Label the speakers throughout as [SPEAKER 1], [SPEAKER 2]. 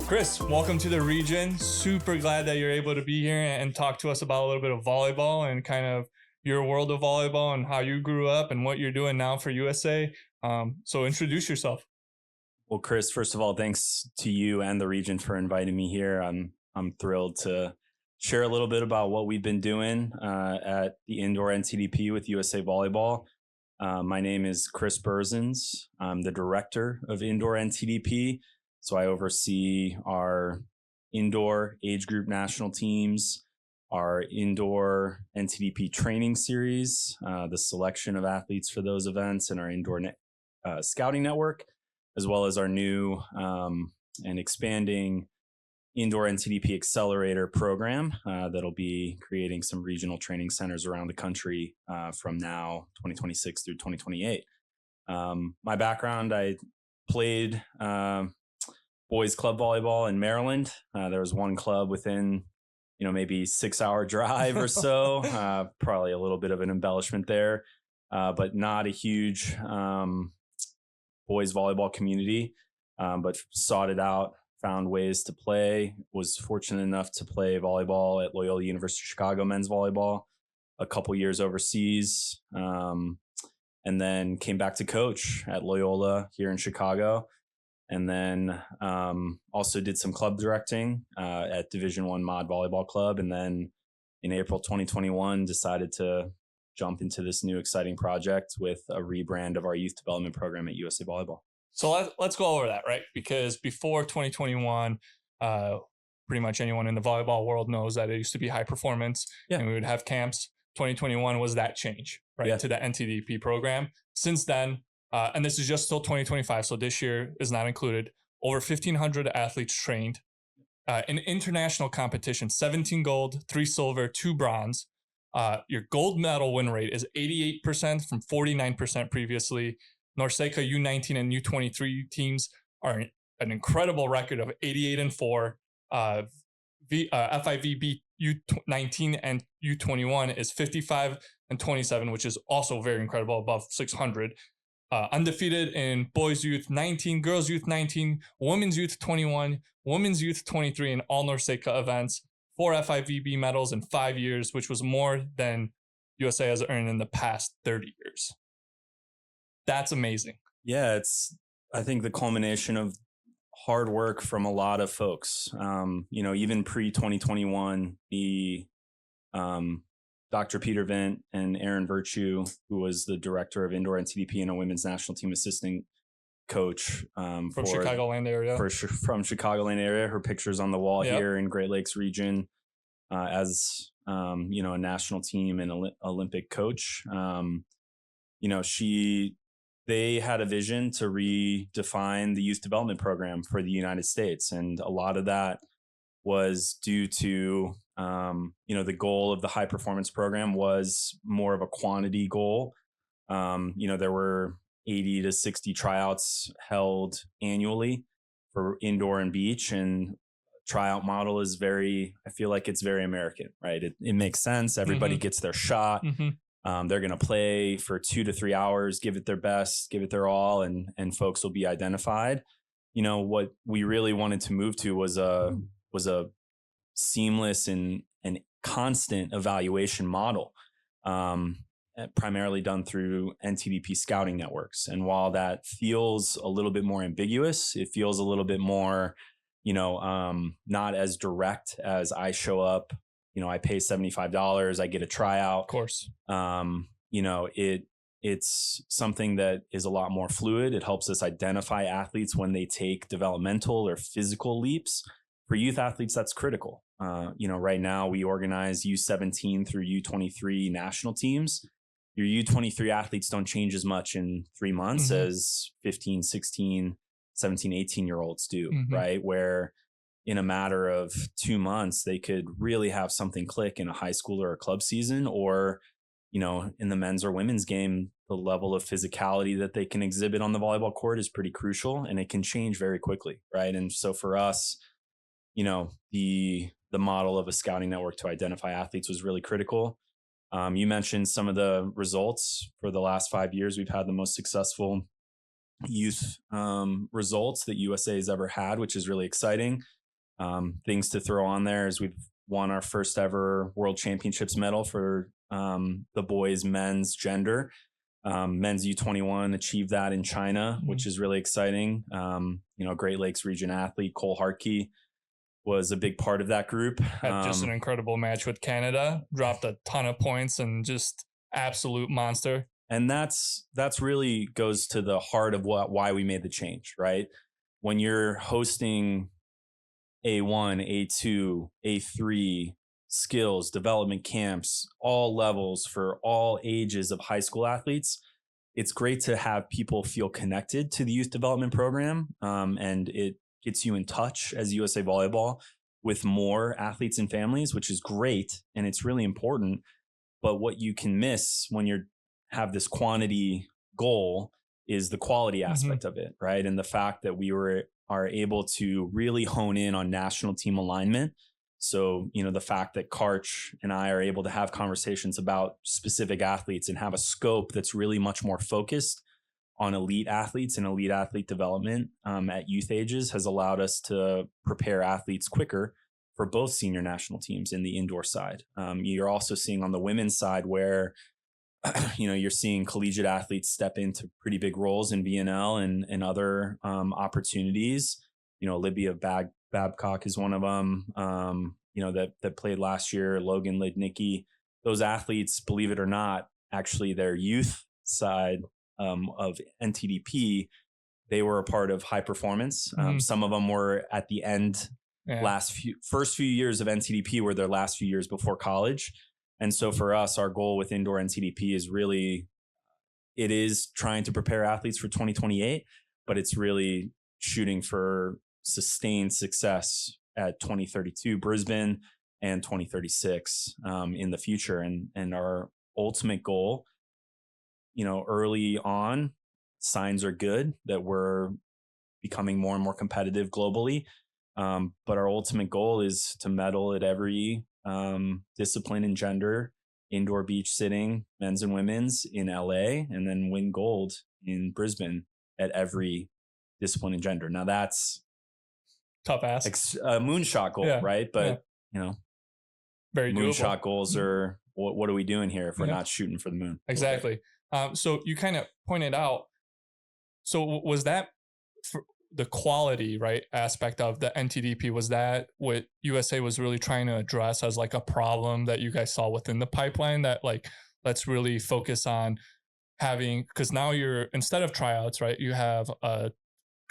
[SPEAKER 1] Kris, welcome to the region. Super glad that you're able to be here and talk to us about a little bit of volleyball and kind of your world of volleyball and how you grew up and what you're doing now for USA. So introduce yourself.
[SPEAKER 2] Well, Kris, first of all, thanks to you and the region for inviting me here. I'm thrilled to share a little bit about what we've been doing at the indoor NTDP with USA Volleyball. My name is Kris Berzins. I'm the director of indoor NTDP. So I oversee our indoor age group national teams, our indoor NTDP training series, the selection of athletes for those events, and our indoor scouting network, as well as our new and expanding indoor NTDP accelerator program that'll be creating some regional training centers around the country from now 2026 through 2028. My background, I played boys club volleyball in Maryland. There was one club within, maybe 6-hour drive or so, probably a little bit of an embellishment there, but not a huge boys volleyball community, but sought it out, found ways to play, was fortunate enough to play volleyball at Loyola University of Chicago men's volleyball, a couple years overseas, and then came back to coach at Loyola here in Chicago. And then also did some club directing at Division I Mod Volleyball Club. And then in April 2021, decided to jump into this new exciting project with a rebrand of our youth development program at USA Volleyball.
[SPEAKER 1] So let's go over that, right? Because before 2021, pretty much anyone in the volleyball world knows that it used to be high performance and we would have camps. 2021 was that change, right, to the NTDP program. Since then, and this is just till 2025, so this year is not included. Over 1,500 athletes trained in international competition, 17 gold, 3 silver, 2 bronze. Your gold medal win rate is 88% from 49% previously. NORCECA U19 and U23 teams are an incredible record of 88-4. FIVB U19 and U21 is 55-27, which is also very incredible, above 600. Undefeated in boys youth 19, girls youth 19, women's youth 21, women's youth 23 in all NORCECA events, 4 FIVB medals in 5 years, which was more than USA has earned in the past 30 years. That's amazing.
[SPEAKER 2] Yeah, it's, I think, the culmination of hard work from a lot of folks. Even pre-2021, the Dr. Peter Vint and Aaron Virtue, who was the director of indoor NTDP and a women's national team assistant coach
[SPEAKER 1] from Chicagoland area.
[SPEAKER 2] From Chicagoland area, her picture's on the wall here in Great Lakes region as a national team and Olympic coach. They had a vision to redefine the youth development program for the United States, and a lot of that was due to the goal of the high performance program was more of a quantity goal. There were 80 to 60 tryouts held annually for indoor and beach, and tryout model is I feel like it's very American, right? It makes sense. Everybody gets their shot. They're going to play for 2 to 3 hours, give it their best, give it their all, and folks will be identified. What we really wanted to move to was a seamless and constant evaluation model, primarily done through NTDP scouting networks. And while that feels a little bit more ambiguous, it feels a little bit more, not as direct as I show up, I pay $75, I get a tryout.
[SPEAKER 1] Of course.
[SPEAKER 2] It's something that is a lot more fluid. It helps us identify athletes when they take developmental or physical leaps. For youth athletes, that's critical. Right now we organize U17 through U23 national teams. Your U23 athletes don't change as much in 3 months as 15, 16, 17, 18-year-olds do, right? Where in a matter of 2 months, they could really have something click in a high school or a club season, or, in the men's or women's game, the level of physicality that they can exhibit on the volleyball court is pretty crucial, and it can change very quickly, right? And so for us, the model of a scouting network to identify athletes was really critical. You mentioned some of the results for the last 5 years. We've had the most successful youth results that USA has ever had, which is really exciting. Things to throw on there is we've won our first ever World Championships medal for the boys men's gender. Men's U21 achieved that in China, which is really exciting. Great Lakes region athlete Cole Hartke was a big part of that group.
[SPEAKER 1] Had just an incredible match with Canada, dropped a ton of points and just absolute monster.
[SPEAKER 2] And that's really goes to the heart of why we made the change, right? When you're hosting A1, A2, A3 skills development camps, all levels for all ages of high school athletes, it's great to have people feel connected to the youth development program. And it gets you in touch as USA Volleyball with more athletes and families, which is great. And it's really important. But what you can miss when you have this quantity goal is the quality aspect of it, right? And the fact that we are able to really hone in on national team alignment. So, the fact that Karch and I are able to have conversations about specific athletes and have a scope that's really much more focused on elite athletes and elite athlete development at youth ages has allowed us to prepare athletes quicker for both senior national teams in the indoor side. You're also seeing on the women's side where, you're seeing collegiate athletes step into pretty big roles in VNL and other opportunities. Olivia Babcock is one of them, that played last year, Logan Lidnicki. Those athletes, believe it or not, actually their youth side of NTDP, they were a part of high performance. Some of them were at the end, first few years of NTDP were their last few years before college. And so for us, our goal with indoor NTDP is really, it is trying to prepare athletes for 2028, but it's really shooting for sustained success at 2032 Brisbane and 2036 in the future. And our ultimate goal, early on, signs are good that we're becoming more and more competitive globally. But our ultimate goal is to medal at every discipline and gender, indoor beach sitting, men's and women's in LA, and then win gold in Brisbane at every discipline and gender. Now that's
[SPEAKER 1] tough ask,
[SPEAKER 2] a moonshot goal, right? But
[SPEAKER 1] very doable.
[SPEAKER 2] Moonshot goals are what are we doing here if we're not shooting for the moon?
[SPEAKER 1] Exactly. So you kind of pointed out. So was that the quality, right, aspect of the NTDP? Was that what USA was really trying to address as like a problem that you guys saw within the pipeline, that like, let's really focus on having, because now you're, instead of tryouts, right, you have a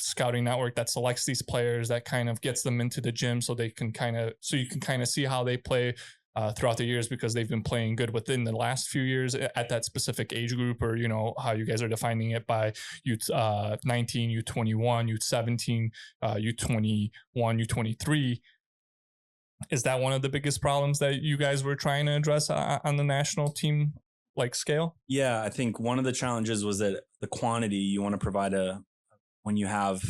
[SPEAKER 1] scouting network that selects these players, that kind of gets them into the gym so you can kind of see how they play throughout the years, because they've been playing good within the last few years at that specific age group, or how you guys are defining it by youth 19, youth 21, youth 17, youth 21, youth 23. Is that one of the biggest problems that you guys were trying to address on the national team like scale? Yeah,
[SPEAKER 2] I think one of the challenges was that the quantity you want to provide when you have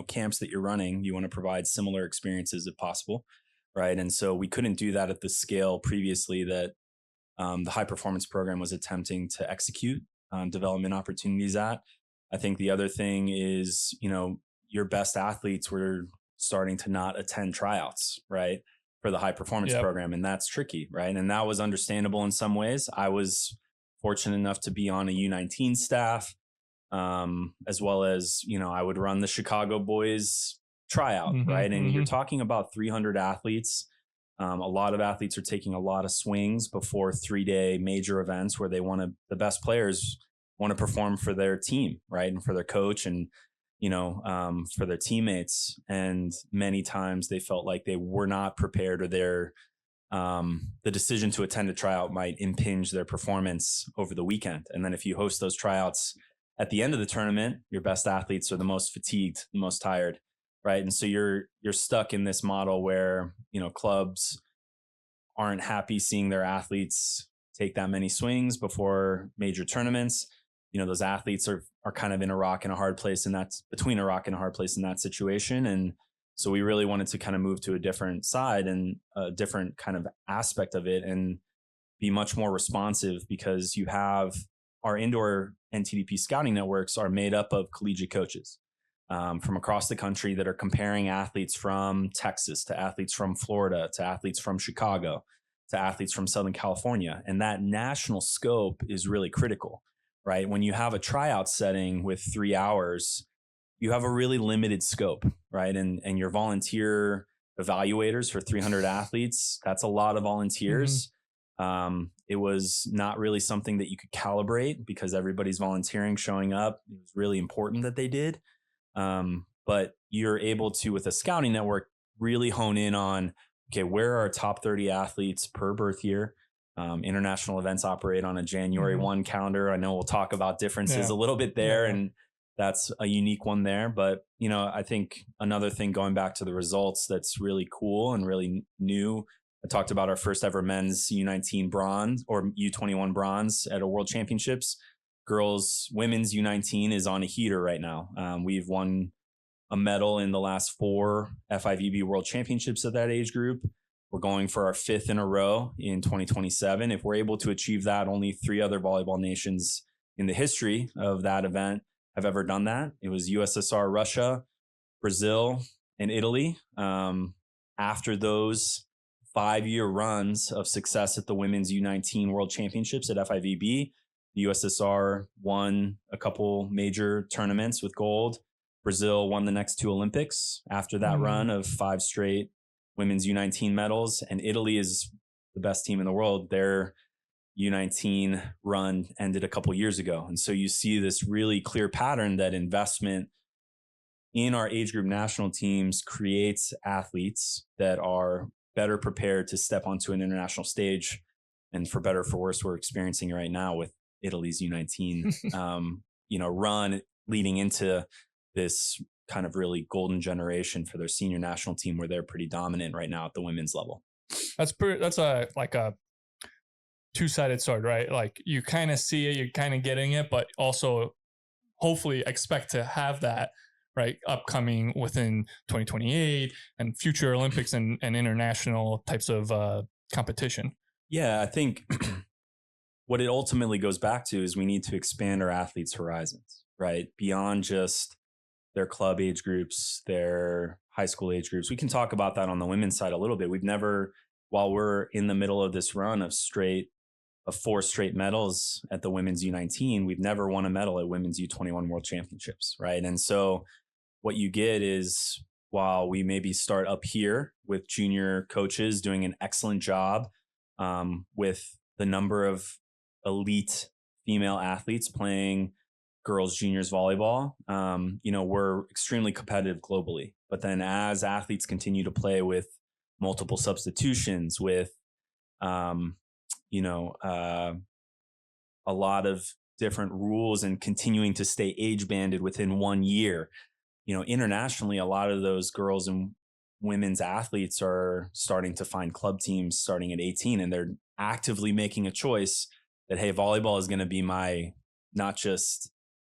[SPEAKER 2] camps that you're running, you want to provide similar experiences if possible. Right. And so we couldn't do that at the scale previously that the high performance program was attempting to execute development opportunities at. I think the other thing is, your best athletes were starting to not attend tryouts, right, for the high performance program. And that's tricky. Right. And that was understandable in some ways. I was fortunate enough to be on a U19 staff, as well as, I would run the Chicago boys tryout, right? And you're talking about 300 athletes. A lot of athletes are taking a lot of swings before 3-day major events where the best players want to perform for their team, right? And for their coach and, for their teammates. And many times they felt like they were not prepared, or the decision to attend a tryout might impinge their performance over the weekend. And then if you host those tryouts at the end of the tournament, your best athletes are the most fatigued, the most tired. Right. And so you're stuck in this model where, clubs aren't happy seeing their athletes take that many swings before major tournaments. Those athletes are kind of in a rock and a hard place, and that's between a rock and a hard place in that situation. And so we really wanted to kind of move to a different side and a different kind of aspect of it and be much more responsive, because you have our indoor NTDP scouting networks are made up of collegiate coaches. from across the country that are comparing athletes from Texas to athletes from Florida to athletes from Chicago to athletes from Southern California. And that national scope is really critical, right? When you have a tryout setting with 3 hours, you have a really limited scope, right? And your volunteer evaluators for 300 athletes, that's a lot of volunteers. It was not really something that you could calibrate because everybody's volunteering, showing up. It was really important that they did. But you're able to, with a scouting network, really hone in on, okay, where are our top 30 athletes per birth year? International events operate on a January 1 calendar. I know we'll talk about differences a little bit there, and that's a unique one there. But, you know, I think another thing going back to the results that's really cool and really new, I talked about our first ever men's U19 bronze or U21 bronze at a world championships. Women's U19 is on a heater right now. We've won a medal in the last 4 FIVB world championships of that age group. We're going for our 5th in a row in 2027. If we're able to achieve that, only 3 other volleyball nations in the history of that event have ever done that. It was USSR, Russia, Brazil, and Italy. After those 5-year runs of success at the women's U19 world championships at FIVB, the USSR won a couple major tournaments with gold. Brazil won the next 2 Olympics after that run of 5 straight women's U19 medals. And Italy is the best team in the world. Their U19 run ended a couple years ago. And so you see this really clear pattern that investment in our age group national teams creates athletes that are better prepared to step onto an international stage. And for better or for worse, we're experiencing right now with Italy's U19 run leading into this kind of really golden generation for their senior national team where they're pretty dominant right now at the women's level.
[SPEAKER 1] That's a two-sided sword, right? Like you kind of see it, you're kind of getting it, but also hopefully expect to have that, right, upcoming within 2028 and future Olympics and international types of competition.
[SPEAKER 2] Yeah, I think what it ultimately goes back to is we need to expand our athletes' horizons, right? Beyond just their club age groups, their high school age groups. We can talk about that on the women's side a little bit. We've never, while we're in the middle of this run of 4 straight medals at the women's U19, we've never won a medal at women's U21 world championships, right? And so what you get is, while we maybe start up here with junior coaches doing an excellent job with the number of elite female athletes playing girls juniors volleyball, we're extremely competitive globally. But then as athletes continue to play with multiple substitutions, with a lot of different rules and continuing to stay age banded within 1 year, internationally, a lot of those girls and women's athletes are starting to find club teams starting at 18, and they're actively making a choice that, hey, volleyball is going to be my not just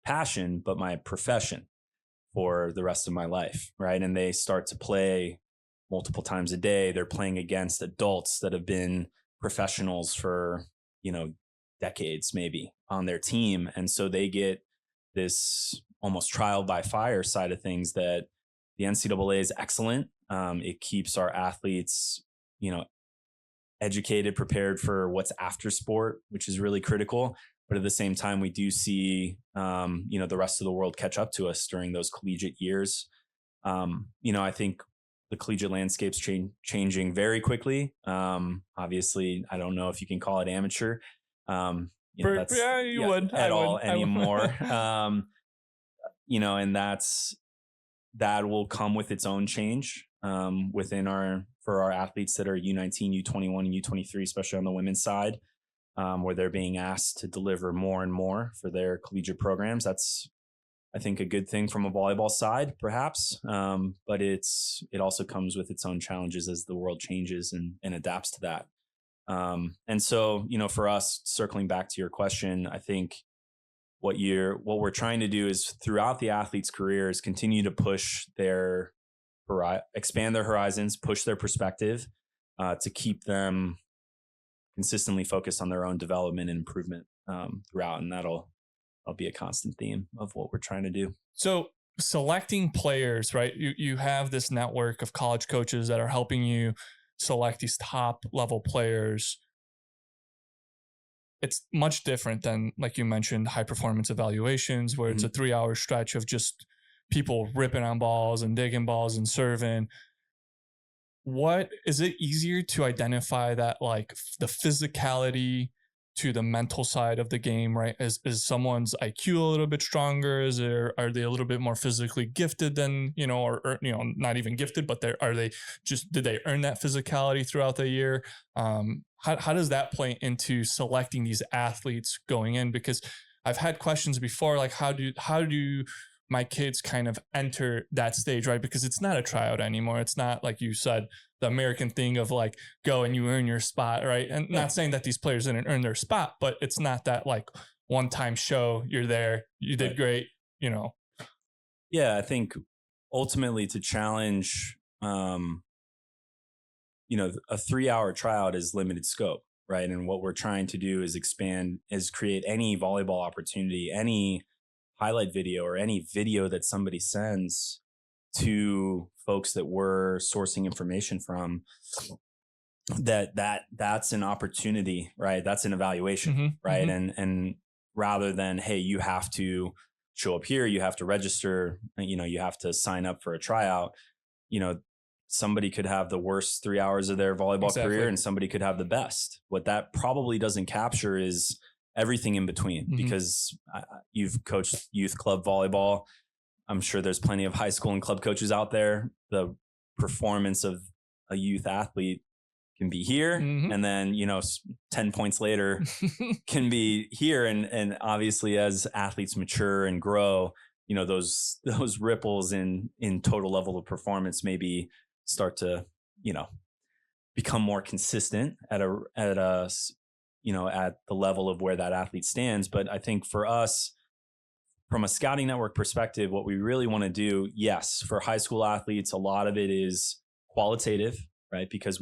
[SPEAKER 2] passion, but my profession for the rest of my life, right? And they start to play multiple times a day. They're playing against adults that have been professionals for, decades maybe on their team. And so they get this almost trial by fire side of things that the NCAA is excellent. It keeps our athletes, educated, prepared for what's after sport, which is really critical. But at the same time, we do see, the rest of the world catch up to us during those collegiate years. I think the collegiate landscape's changing very quickly. Obviously, I don't know if you can call it amateur. That's,
[SPEAKER 1] you would
[SPEAKER 2] at all anymore. And that will come with its own change for our athletes that are U19, U21, and U23, especially on the women's side, where they're being asked to deliver more and more for their collegiate programs. That's, I think, a good thing from a volleyball side, perhaps. But it also comes with its own challenges as the world changes and adapts to that. And so, for us, circling back to your question, I think what we're trying to do is throughout the athlete's career is continue to expand their horizons, push their perspective, to keep them consistently focused on their own development and improvement throughout. And that'll be a constant theme of what we're trying to do.
[SPEAKER 1] So selecting players, right? You have this network of college coaches that are helping you select these top level players. It's much different than, like you mentioned, high performance evaluations, where it's a 3-hour stretch of just people ripping on balls and digging balls and serving. What is it easier to identify that, like, the physicality to the mental side of the game, right? Is someone's IQ a little bit stronger? Are they a little bit more physically gifted than, or not even gifted, but did they earn that physicality throughout the year? How does that play into selecting these athletes going in? Because I've had questions before, like, how do my kids kind of enter that stage, right? Because it's not a tryout anymore. It's not, like you said, the American thing of like, go and you earn your spot, right? And not saying that these players didn't earn their spot, but it's not that like one-time show, you're there, you did great,
[SPEAKER 2] Yeah, I think ultimately to challenge, a 3-hour tryout is limited scope, right? And what we're trying to do is create any volleyball opportunity, any highlight video or any video that somebody sends to folks that we're sourcing information from, that's an opportunity, right? That's an evaluation, right? And rather than, hey, you have to show up here, you have to register, you have to sign up for a tryout, somebody could have the worst 3 hours of their volleyball career and somebody could have the best. What that probably doesn't capture is everything in between, because you've coached youth club volleyball. I'm sure there's plenty of high school and club coaches out there. The performance of a youth athlete can be here, and then 10 points later can be here. And obviously, as athletes mature and grow, those ripples in total level of performance maybe start to become more consistent at the level of where that athlete stands. But I think for us, from a scouting network perspective, what we really want to do, yes, for high school athletes, a lot of it is qualitative, right? Because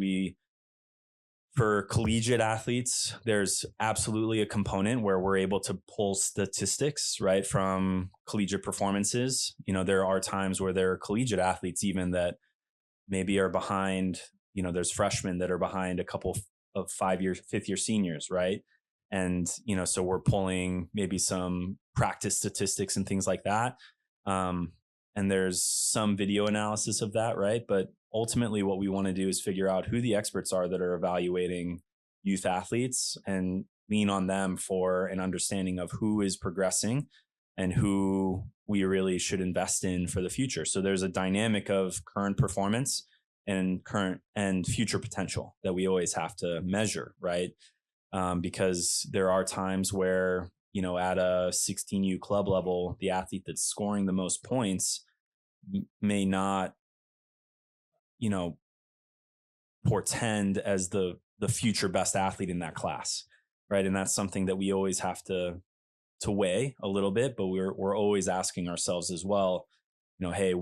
[SPEAKER 2] for collegiate athletes, there's absolutely a component where we're able to pull statistics, right, from collegiate performances. There are times where there are collegiate athletes even that maybe are behind, there's freshmen that are behind a couple of 5-year, 5th-year seniors, right? And, so we're pulling maybe some practice statistics and things like that. And there's some video analysis of that, right? But ultimately what we want to do is figure out who the experts are that are evaluating youth athletes and lean on them for an understanding of who is progressing and who we really should invest in for the future. So there's a dynamic of current performance and current and future potential that we always have to measure, right? Because there are times where, at a 16U club level, the athlete that's scoring the most points may not, portend as the future best athlete in that class, right? And that's something that we always have to weigh a little bit, but we're always asking ourselves as well, hey,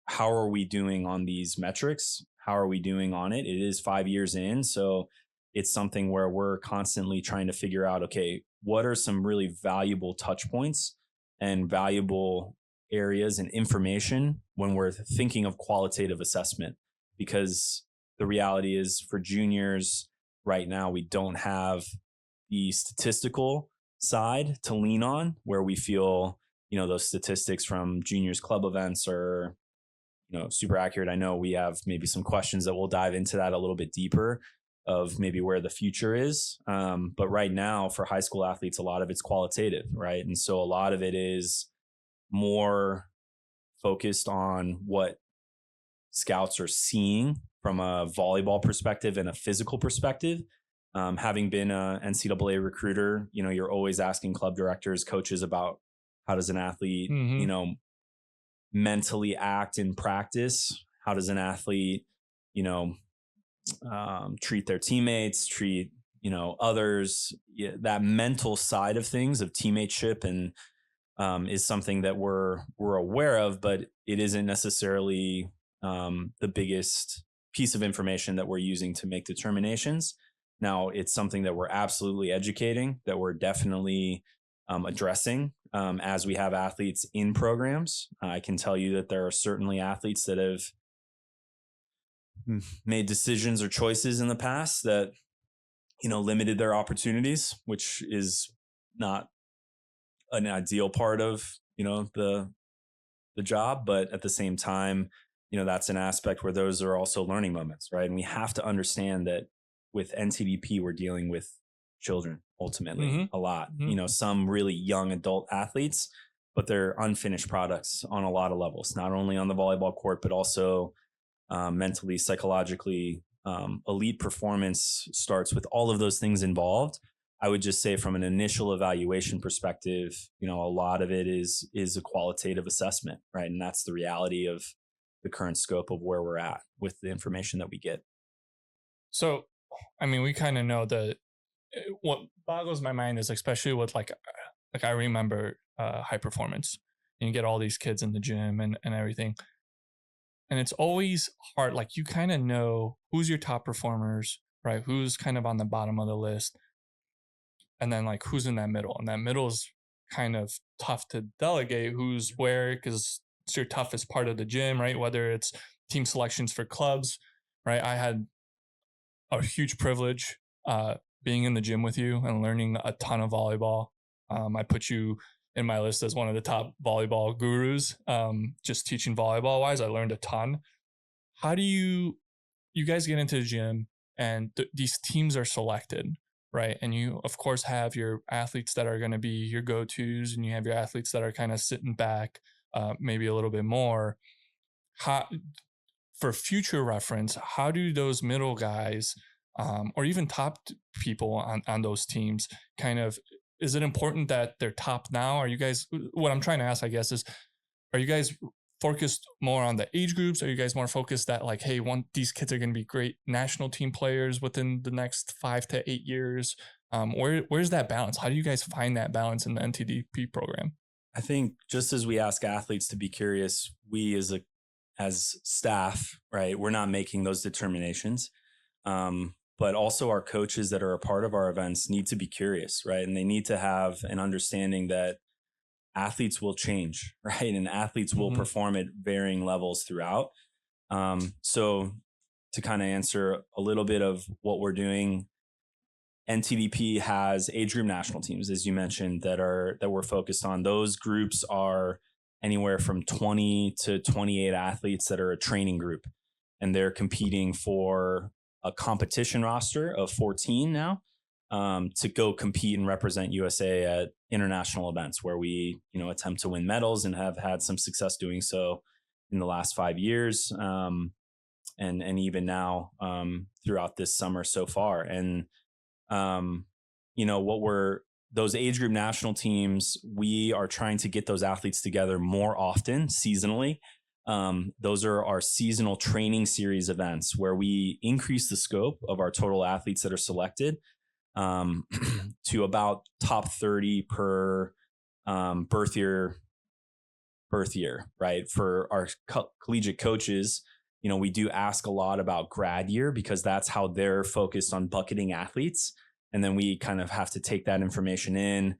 [SPEAKER 2] how are we doing on these metrics? How are we doing on it? It is 5 years in, so it's something where we're constantly trying to figure out, okay, what are some really valuable touch points and valuable areas and information when we're thinking of qualitative assessment? Because the reality is, for juniors right now, we don't have the statistical side to lean on where we feel, those statistics from juniors club events are, super accurate. I know we have maybe some questions that we'll dive into that a little bit deeper of maybe where the future is. But right now for high school athletes, a lot of it's qualitative, right? And so a lot of it is more focused on what scouts are seeing from a volleyball perspective and a physical perspective. Having been a NCAA recruiter, you're always asking club directors, coaches about how does an athlete, mentally act in practice? How does an athlete, treat their teammates, treat, others? That mental side of things, of teammateship, and is something that we're aware of, but it isn't necessarily the biggest piece of information that we're using to make determinations. Now, it's something that we're absolutely educating, that we're definitely addressing as we have athletes in programs. I can tell you that there are certainly athletes that have made decisions or choices in the past that, limited their opportunities, which is not an ideal part of, the job. But at the same time, that's an aspect where those are also learning moments, right? And we have to understand that with NTDP, we're dealing with children ultimately a lot, some really young adult athletes, but they're unfinished products on a lot of levels, not only on the volleyball court, but also mentally, psychologically. Elite performance starts with all of those things involved. I would just say from an initial evaluation perspective, a lot of it is a qualitative assessment, right? And that's the reality of the current scope of where we're at with the information that we get.
[SPEAKER 1] So, I mean, we kind of know that what boggles my mind is, especially with like I remember high performance, and you get all these kids in the gym and everything. And it's always hard. Like, you kind of know who's your top performers, right? Who's kind of on the bottom of the list. And then like who's in that middle. And that middle is kind of tough to delegate who's where, because it's your toughest part of the gym, right? Whether it's team selections for clubs, right? I had a huge privilege being in the gym with you and learning a ton of volleyball. I put you in my list as one of the top volleyball gurus. Just teaching volleyball wise, I learned a ton. How do you guys get into the gym and these teams are selected, right? And you of course have your athletes that are going to be your go-tos, and you have your athletes that are kind of sitting back, maybe a little bit more. How, for future reference, how do those middle guys or even top people on those teams kind of, is it important that they're top now? Are you guys, what I'm trying to ask, I guess, is, are you guys focused more on the age groups? Are you guys more focused that like, hey, these kids are going to be great national team players within the next 5 to 8 years? Where's that balance? How do you guys find that balance in the NTDP program?
[SPEAKER 2] I think just as we ask athletes to be curious, we as staff, right, we're not making those determinations. But also our coaches that are a part of our events need to be curious, right? And they need to have an understanding that athletes will change, right? And athletes will perform at varying levels throughout. So to kind of answer a little bit of what we're doing, NTDP has age group national teams, as you mentioned, that we're focused on. Those groups are anywhere from 20 to 28 athletes that are a training group, and they're competing for a competition roster of 14 now, to go compete and represent USA at international events where we, attempt to win medals and have had some success doing so in the last 5 years. And even now, throughout this summer so far. And, those age group national teams, we are trying to get those athletes together more often seasonally. Those are our seasonal training series events where we increase the scope of our total athletes that are selected to about top 30 per birth year, right? For our collegiate coaches, we do ask a lot about grad year because that's how they're focused on bucketing athletes. And then we kind of have to take that information in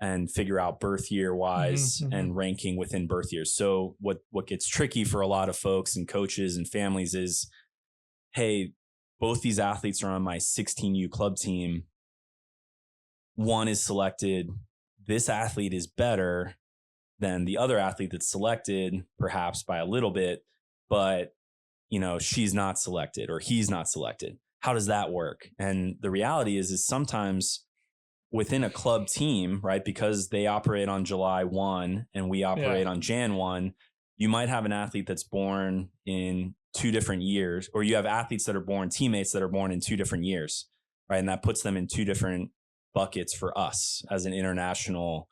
[SPEAKER 2] and figure out birth year wise and ranking within birth years. So what gets tricky for a lot of folks and coaches and families is, hey, both these athletes are on my 16U club team. One is selected. This athlete is better than the other athlete that's selected, perhaps by a little bit, but she's not selected or he's not selected. How does that work? And the reality is sometimes within a club team, right, because they operate on July 1 and we operate on Jan 1, you might have an athlete that's born in 2 different years, or you have athletes that are born, teammates that are born in 2 different years, right? And that puts them in 2 different buckets for us as an international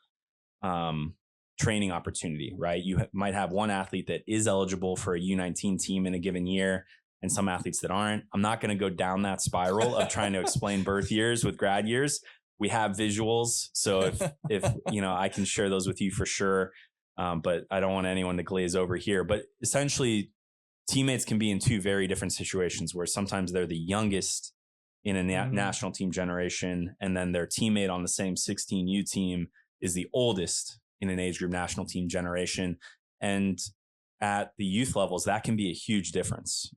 [SPEAKER 2] training opportunity, right? You might have one athlete that is eligible for a U19 team in a given year and some athletes that aren't. I'm not going to go down that spiral of trying to explain birth years with grad years. We have visuals. So if I can share those with you for sure. But I don't want anyone to glaze over here. But essentially, teammates can be in 2 very different situations where sometimes they're the youngest in a national team generation, and then their teammate on the same 16U team is the oldest in an age group national team generation. And at the youth levels, that can be a huge difference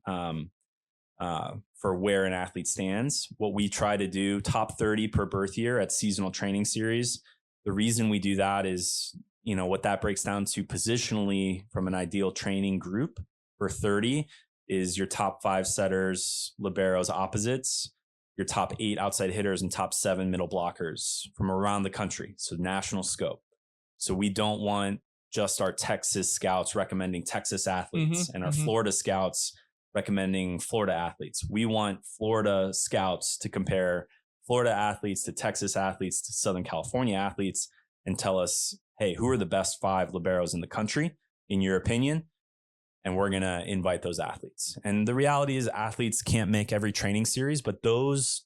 [SPEAKER 2] for where an athlete stands. What we try to do, top 30 per birth year at seasonal training series. The reason we do that is, what that breaks down to positionally from an ideal training group for 30 is your top 5 setters, liberos, opposites, your top 8 outside hitters, and top 7 middle blockers from around the country. So national scope. So we don't want just our Texas scouts recommending Texas athletes and our Florida scouts recommending Florida athletes. We want Florida scouts to compare Florida athletes to Texas athletes to Southern California athletes and tell us, hey, who are the best 5 liberos in the country, in your opinion? And we're going to invite those athletes. And the reality is athletes can't make every training series, but those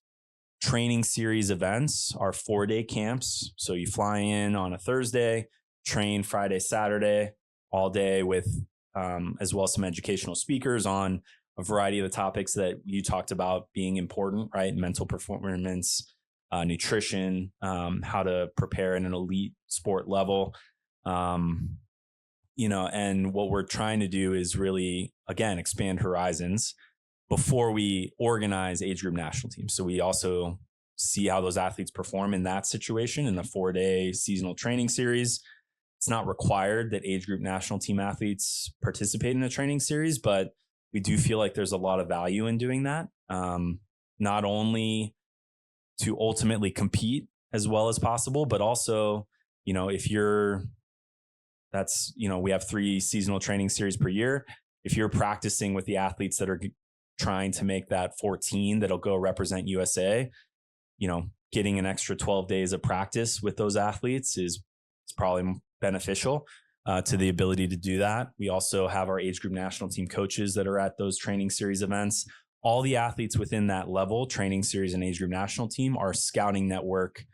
[SPEAKER 2] training series events are 4-day camps. So you fly in on a Thursday, train Friday, Saturday, all day with, as well as some educational speakers on a variety of the topics that you talked about being important, right? Mental performance, nutrition, how to prepare at an elite sport level. And what we're trying to do is really, again, expand horizons before we organize age group national teams. So we also see how those athletes perform in that situation in the 4-day seasonal training series. It's not required that age group national team athletes participate in a training series, but we do feel like there's a lot of value in doing that. Not only to ultimately compete as well as possible, but also, we have 3 seasonal training series per year. If you're practicing with the athletes that are trying to make that 14 that'll go represent USA, getting an extra 12 days of practice with those athletes is probably beneficial to the ability to do that. We also have our age group national team coaches that are at those training series events. All the athletes within that level, training series and age group national team, are scouting network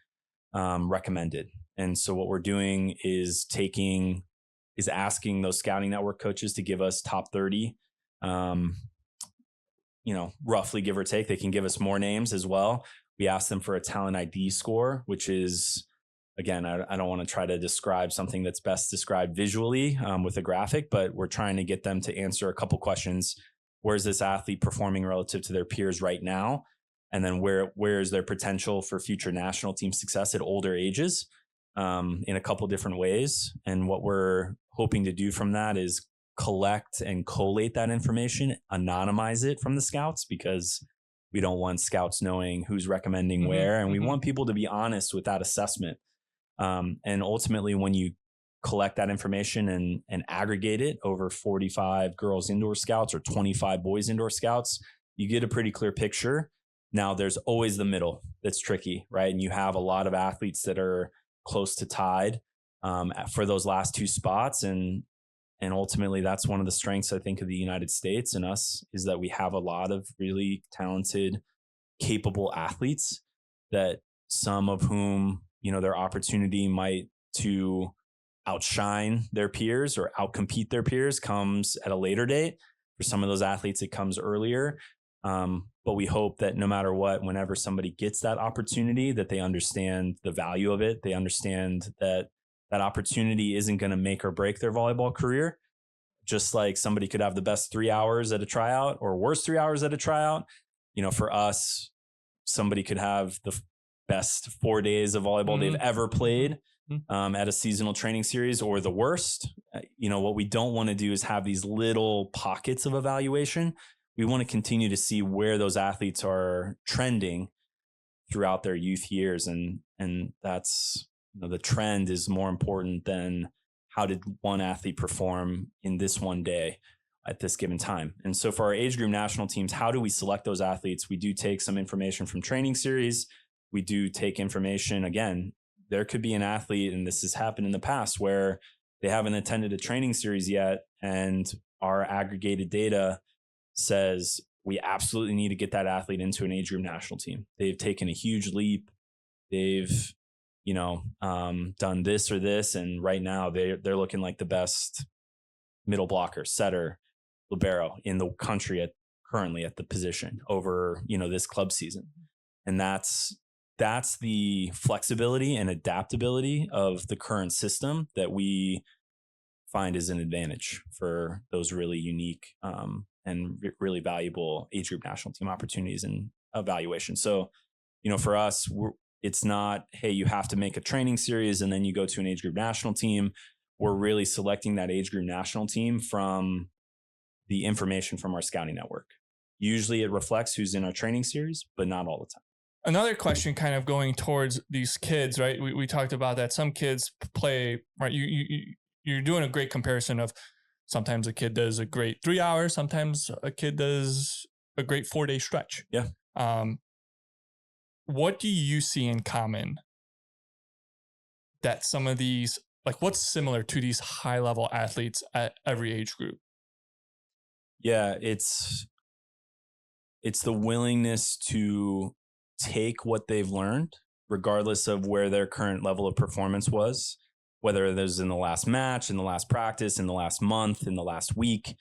[SPEAKER 2] recommended. And so what we're doing is asking those scouting network coaches to give us top 30, roughly give or take. They can give us more names as well. We ask them for a talent ID score, which is, again, I don't want to try to describe something that's best described visually with a graphic, but we're trying to get them to answer a couple questions. Where's this athlete performing relative to their peers right now? And then where is their potential for future national team success at older ages? In a couple different ways. And what we're hoping to do from that is collect and collate that information, anonymize it from the scouts, because we don't want scouts knowing who's recommending where. And we want people to be honest with that assessment. And ultimately, when you collect that information and aggregate it over 45 girls indoor scouts or 25 boys indoor scouts, you get a pretty clear picture. Now, there's always the middle that's tricky, right? And you have a lot of athletes that are close to tied for those last 2 spots. And ultimately, that's one of the strengths, I think, of the United States and us, is that we have a lot of really talented, capable athletes that some of whom, their opportunity might to outshine their peers or outcompete their peers comes at a later date. For some of those athletes, it comes earlier. But we hope that no matter what, whenever somebody gets that opportunity, that they understand the value of it. They understand that that opportunity isn't going to make or break their volleyball career. Just like somebody could have the best 3 hours at a tryout or worst 3 hours at a tryout. For us, somebody could have the best 4 days of volleyball they've ever played at a seasonal training series, or the worst. What we don't want to do is have these little pockets of evaluation. We want to continue to see where those athletes are trending throughout their youth years. And that's, the trend is more important than how did one athlete perform in this one day at this given time. And so for our age group national teams, how do we select those athletes? We do take some information from training series. We do take information, again, there could be an athlete, and this has happened in the past, where they haven't attended a training series yet, and our aggregated data says we absolutely need to get that athlete into an age group national team. They've taken a huge leap. They've, done this or this, and right now they're looking like the best middle blocker, setter, libero in the country currently at the position over, this club season. And that's that's the flexibility and adaptability of the current system that we find is an advantage for those really unique and really valuable age group national team opportunities and evaluation. So, for us, it's not, hey, you have to make a training series and then you go to an age group national team. We're really selecting that age group national team from the information from our scouting network. Usually it reflects who's in our training series, but not all the time.
[SPEAKER 1] Another question kind of going towards these kids, right? We talked about that some kids play, right? You're doing a great comparison of sometimes a kid does a great 3 hours, sometimes a kid does a great 4-day stretch.
[SPEAKER 2] Yeah.
[SPEAKER 1] What do you see in common that some of these, like what's similar to these high level athletes at every age group?
[SPEAKER 2] Yeah, it's the willingness to take what they've learned, regardless of where their current level of performance was, whether it was in the last match, in the last practice, in the last month, in the last week,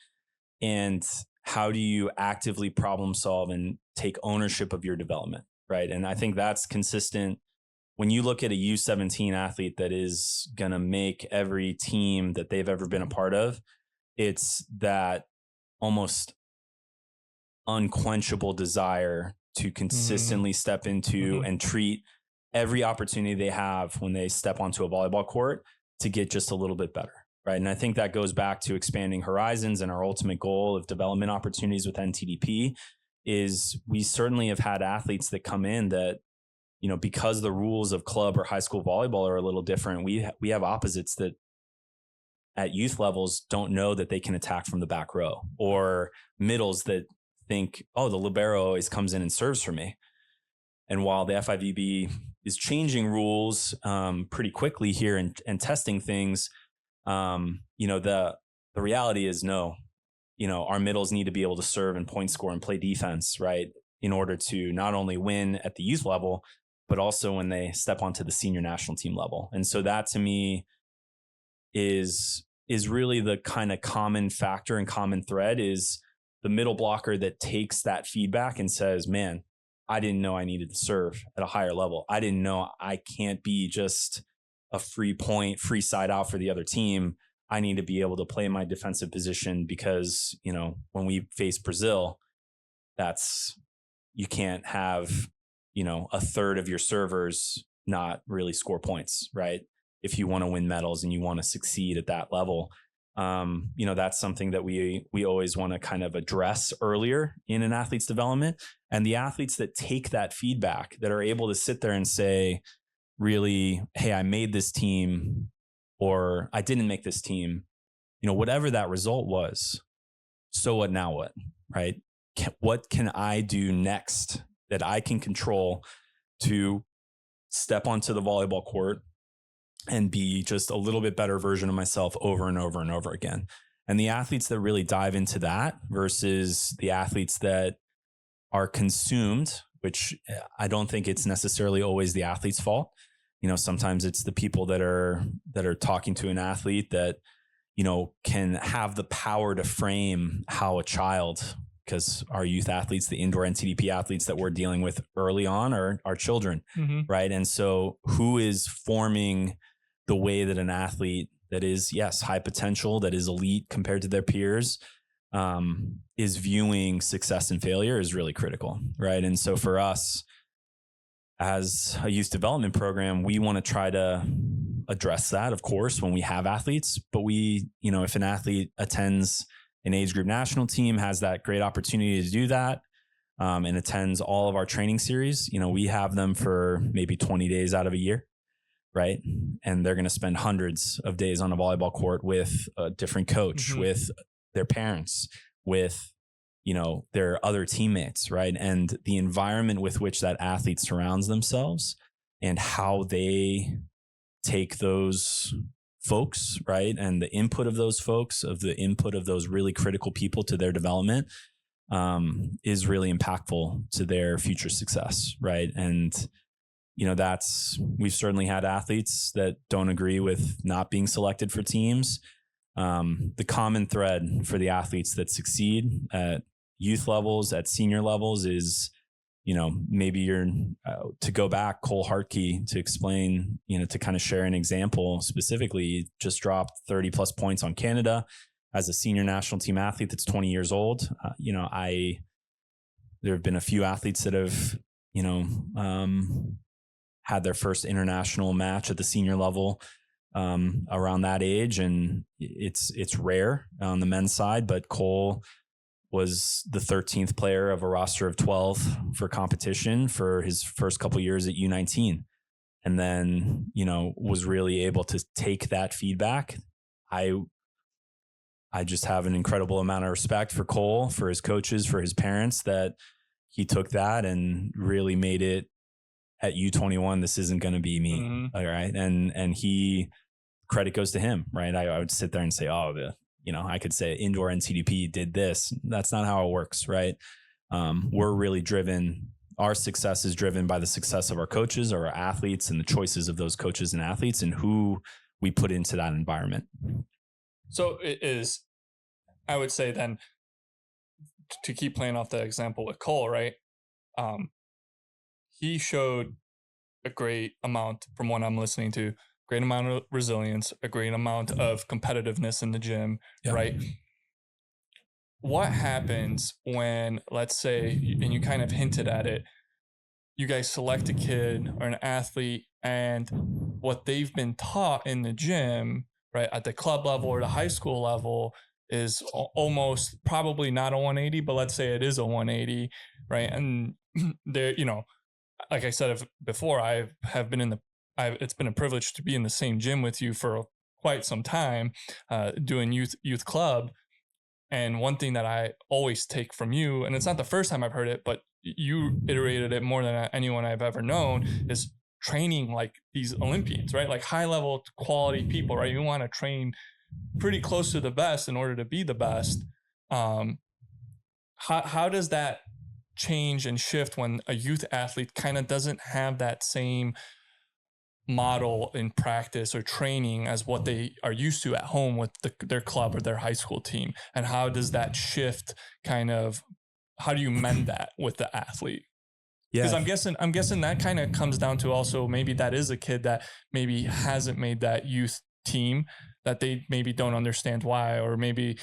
[SPEAKER 2] and how do you actively problem solve and take ownership of your development, right? And I think that's consistent. When you look at a U17 athlete that is going to make every team that they've ever been a part of, it's that almost unquenchable desire to consistently step into and treat every opportunity they have when they step onto a volleyball court to get just a little bit better, right? And I think that goes back to expanding horizons, and our ultimate goal of development opportunities with NTDP is we certainly have had athletes that come in that, because the rules of club or high school volleyball are a little different, we have opposites that at youth levels don't know that they can attack from the back row, or middles that think, oh, the libero always comes in and serves for me. And while the FIVB is changing rules pretty quickly here and testing things, the reality is no. Our middles need to be able to serve and point score and play defense, right, in order to not only win at the youth level, but also when they step onto the senior national team level. And so that to me is really the kind of common factor and common thread is the middle blocker that takes that feedback and says, man, I didn't know I needed to serve at a higher level. I didn't know I can't be just a free point, free side out for the other team. I need to be able to play my defensive position because, when we face Brazil, you can't have, a third of your servers not really score points, right? If you want to win medals and you want to succeed at that level. That's something that we always want to kind of address earlier in an athlete's development. And the athletes that take that feedback, that are able to sit there and say, really, hey, I made this team or I didn't make this team, whatever that result was. So what, now what, right? What can I do next that I can control to step onto the volleyball court and be just a little bit better version of myself over and over and over again. And the athletes that really dive into that versus the athletes that are consumed, which I don't think it's necessarily always the athlete's fault. Sometimes it's the people that are talking to an athlete that, can have the power to frame how a child, because our youth athletes, the indoor NTDP athletes that we're dealing with early on are our children, right? And so who is forming the way that an athlete that is, yes, high potential, that is elite compared to their peers, is viewing success and failure is really critical, right? And so for us, as a youth development program, we want to try to address that, of course, when we have athletes. But if an athlete attends an age group national team, has that great opportunity to do that, and attends all of our training series, we have them for maybe 20 days out of a year, right? And they're going to spend hundreds of days on a volleyball court with a different coach, with their parents, with, their other teammates, right? And the environment with which that athlete surrounds themselves and how they take those folks, right? And the input of those folks, of the input of those really critical people to their development, is really impactful to their future success, right? And we've certainly had athletes that don't agree with not being selected for teams. The common thread for the athletes that succeed at youth levels, at senior levels, is, maybe you're to go back, Cole Hartke, to explain, to kind of share an example specifically, just dropped 30 plus points on Canada as a senior national team athlete that's 20 years old. There have been a few athletes that have, had their first international match at the senior level around that age. And it's rare on the men's side, but Cole was the 13th player of a roster of 12 for competition for his first couple of years at U19. And then, was really able to take that feedback. I just have an incredible amount of respect for Cole, for his coaches, for his parents, that he took that and really made it at U21. This isn't going to be me. Mm-hmm. All right. And credit goes to him, right? I would sit there and say, I could say indoor NTDP did this. That's not how it works, right? We're really driven. Our success is driven by the success of our coaches or our athletes, and the choices of those coaches and athletes and who we put into that environment.
[SPEAKER 1] So it is, I would say then, to keep playing off the example with Cole, right? He showed a great amount, from what I'm listening to, great amount of resilience, a great amount of competitiveness in the gym, right? What happens when, let's say, and you kind of hinted at it, you guys select a kid or an athlete, and what they've been taught in the gym, right, at the club level or the high school level, is almost probably not a 180, but let's say it is a 180, right? And there, like I said before, it's been a privilege to be in the same gym with you for quite some time, doing youth club. And one thing that I always take from you, and it's not the first time I've heard it, but you iterated it more than anyone I've ever known, is training like these Olympians, right? Like high level quality people, right? You want to train pretty close to the best in order to be the best. How does that change and shift when a youth athlete kind of doesn't have that same model in practice or training as what they are used to at home with their club or their high school team? And how does that shift how do you mend that with the athlete? Because I'm guessing that kind of comes down to also maybe that is a kid that maybe hasn't made that youth team, that they maybe don't understand why, or maybe,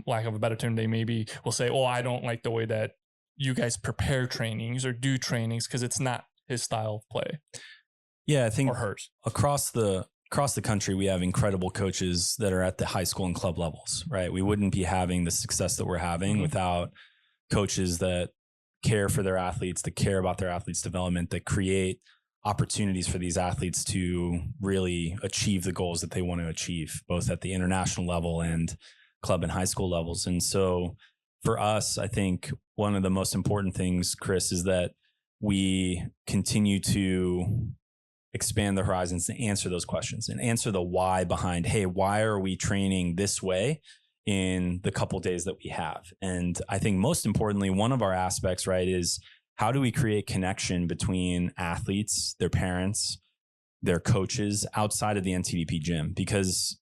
[SPEAKER 1] lack of a better term, they maybe will say, I don't like the way that you guys prepare trainings or do trainings because it's not his style of play.
[SPEAKER 2] Yeah, I think
[SPEAKER 1] or hers.
[SPEAKER 2] Across the country, we have incredible coaches that are at the high school and club levels, right? We wouldn't be having the success that we're having without coaches that care for their athletes, that care about their athletes' development, that create opportunities for these athletes to really achieve the goals that they want to achieve, both at the international level and club and high school levels. And so for us, I think one of the most important things, Kris, is that we continue to expand the horizons and answer those questions and answer the why behind, hey, why are we training this way in the couple days that we have? And I think most importantly, one of our aspects, right, is how do we create connection between athletes, their parents, their coaches outside of the NTDP gym? Because,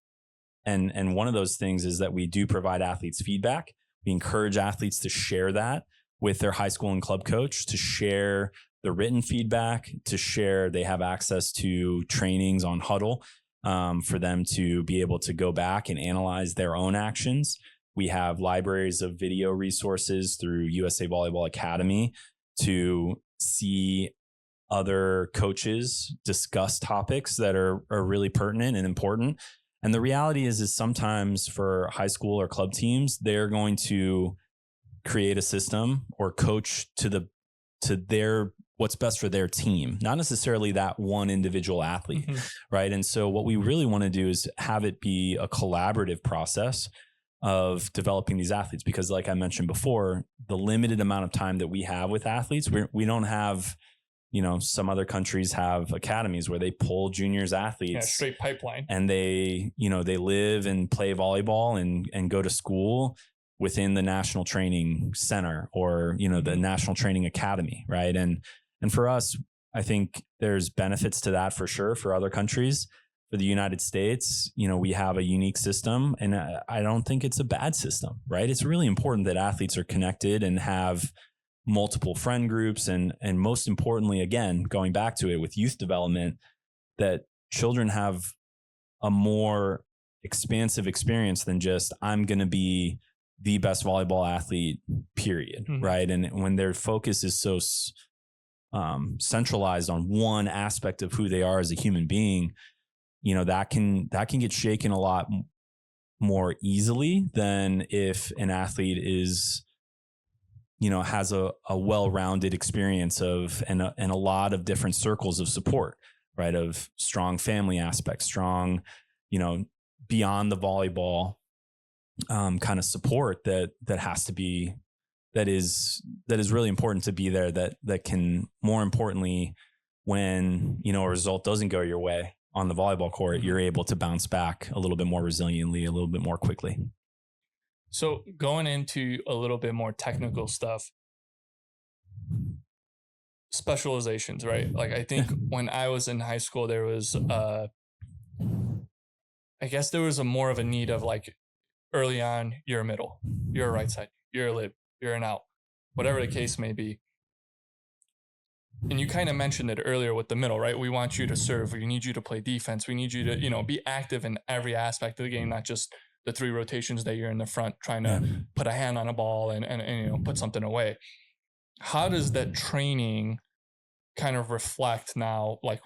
[SPEAKER 2] and one of those things is that we do provide athletes feedback. We encourage athletes to share that with their high school and club coach, to share the written feedback, to share they have access to trainings on Huddle for them to be able to go back and analyze their own actions. We have libraries of video resources through USA Volleyball Academy to see other coaches discuss topics that are really pertinent and important. And the reality is sometimes for high school or club teams, they're going to create a system or coach to their what's best for their team, not necessarily that one individual athlete, right? And so what we really want to do is have it be a collaborative process of developing these athletes, because like I mentioned before, the limited amount of time that we have with athletes, we don't have, some other countries have academies where they pull juniors athletes,
[SPEAKER 1] straight pipeline,
[SPEAKER 2] and they live and play volleyball and go to school within the National Training Center or, the National Training Academy. Right. And for us, I think there's benefits to that for sure. For other countries, for the United States, we have a unique system, and I don't think it's a bad system, right? It's really important that athletes are connected and have, multiple friend groups, and most importantly, again, going back to it with youth development, that children have a more expansive experience than just, I'm going to be the best volleyball athlete, period. Mm-hmm. Right. And when their focus is so centralized on one aspect of who they are as a human being, that can get shaken a lot more easily than if an athlete is, has a well-rounded experience of, and a lot of different circles of support, right? Of strong family aspects, strong, beyond the volleyball kind of support that has to be, that is really important to be there, that can, more importantly, when, a result doesn't go your way on the volleyball court, you're able to bounce back a little bit more resiliently, a little bit more quickly.
[SPEAKER 1] So going into a little bit more technical stuff, specializations, right? Like, I think when I was in high school, there was, I guess there was more of a need of, like, early on, you're a middle, you're a right side, you're a lib, you're an out, whatever the case may be. And you kind of mentioned it earlier with the middle, right? We want you to serve. We need you to play defense. We need you to, be active in every aspect of the game, not just the 3 rotations that you're in the front trying to put a hand on a ball and put something away. How does that training kind of reflect now, like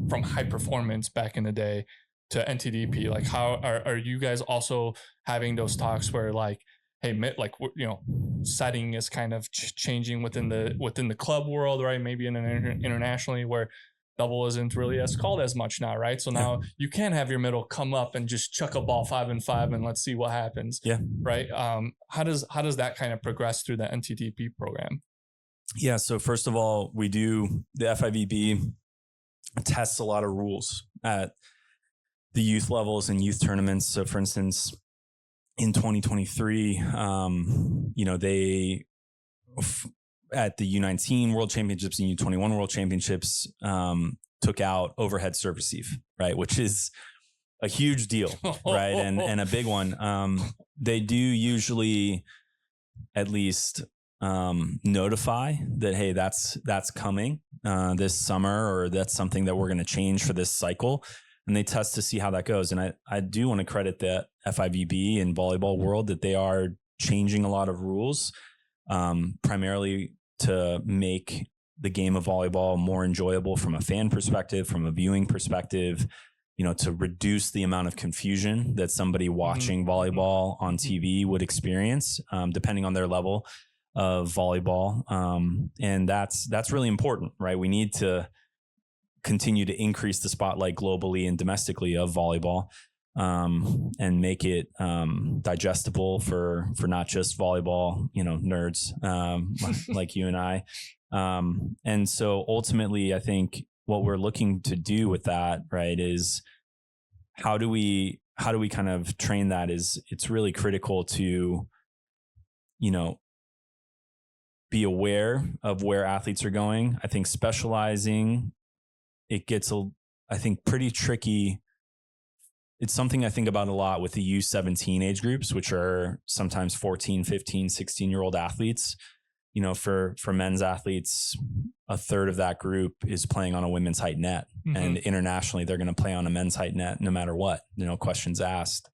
[SPEAKER 1] from high performance back in the day to NTDP? Like, how are you guys also having those talks where, like, hey, like, setting is kind of changing within the club world, right? Maybe internationally, where double isn't really as called as much now, right? So now you can have your middle come up and just chuck a ball 5-5 and let's see what happens. Yeah. Right. How does that kind of progress through the NTDP program?
[SPEAKER 2] Yeah. So first of all, the FIVB tests a lot of rules at the youth levels and youth tournaments. So for instance, in 2023, they at the U19 World Championships and U21 World Championships took out overhead serve receive, right? Which is a huge deal, right? And a big one. They do usually at least notify that, hey, that's coming this summer, or that's something that we're going to change for this cycle. And they test to see how that goes. And I do want to credit the FIVB and volleyball world that they are changing a lot of rules, primarily to make the game of volleyball more enjoyable from a fan perspective, from a viewing perspective, to reduce the amount of confusion that somebody watching volleyball on TV would experience, depending on their level of volleyball. And that's really important, right? We need to continue to increase the spotlight globally and domestically of volleyball, and make it digestible for not just volleyball, nerds like you and I. And so ultimately, I think what we're looking to do with that, right, is how do we kind of train that? Is it's really critical to, be aware of where athletes are going. I think specializing, it gets, I think, pretty tricky. It's something I think about a lot with the U17 age groups, which are sometimes 14, 15, 16-year-old athletes. For men's athletes, a third of that group is playing on a women's height net. Mm-hmm. And internationally, they're going to play on a men's height net no matter what, questions asked.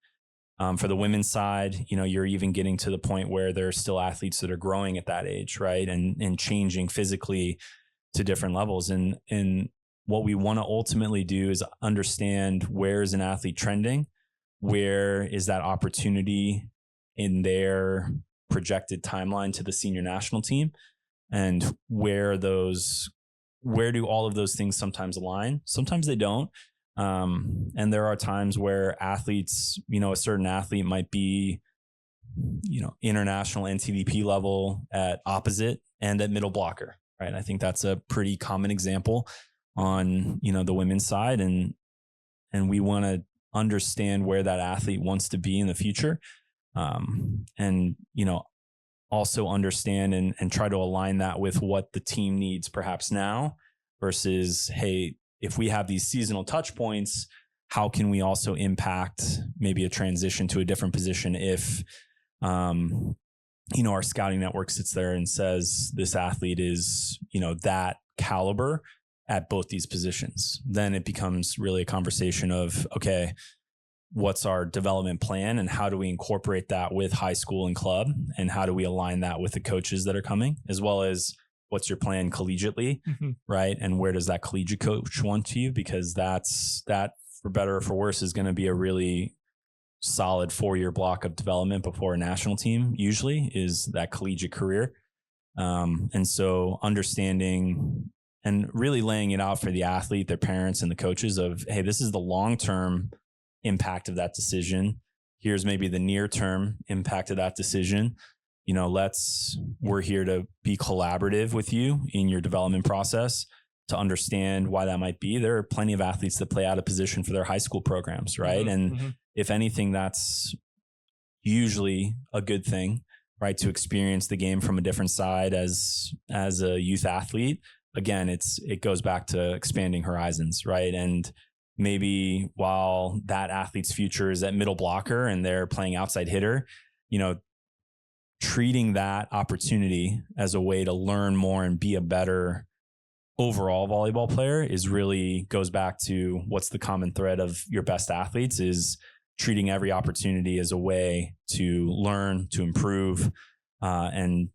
[SPEAKER 2] For the women's side, you're even getting to the point where there are still athletes that are growing at that age, right? And changing physically to different levels. And what we want to ultimately do is understand, where is an athlete trending? Where is that opportunity in their projected timeline to the senior national team? And where do all of those things sometimes align? Sometimes they don't. And there are times where athletes, a certain athlete might be, international NTDP level at opposite and at middle blocker, right? I think that's a pretty common example on, the women's side. And we want to understand where that athlete wants to be in the future. And, also understand and try to align that with what the team needs perhaps now versus, hey, if we have these seasonal touch points, how can we also impact maybe a transition to a different position if our scouting network sits there and says this athlete is, that caliber at both these positions, then it becomes really a conversation of, okay, what's our development plan and how do we incorporate that with high school and club, and how do we align that with the coaches that are coming, as well as what's your plan collegiately, right? And where does that collegiate coach want you? Because that, for better or for worse, is going to be a really solid 4-year block of development before a national team, usually, is that collegiate career. And so understanding and really laying it out for the athlete, their parents, and the coaches of, hey, this is the long-term impact of that decision. Here's maybe the near-term impact of that decision. We're here to be collaborative with you in your development process to understand why that might be. There are plenty of athletes that play out of position for their high school programs, right? And if anything, that's usually a good thing, right? To experience the game from a different side as a youth athlete. Again, it goes back to expanding horizons, right? And maybe while that athlete's future is at middle blocker and they're playing outside hitter, treating that opportunity as a way to learn more and be a better overall volleyball player is really goes back to what's the common thread of your best athletes, is treating every opportunity as a way to learn, to improve, and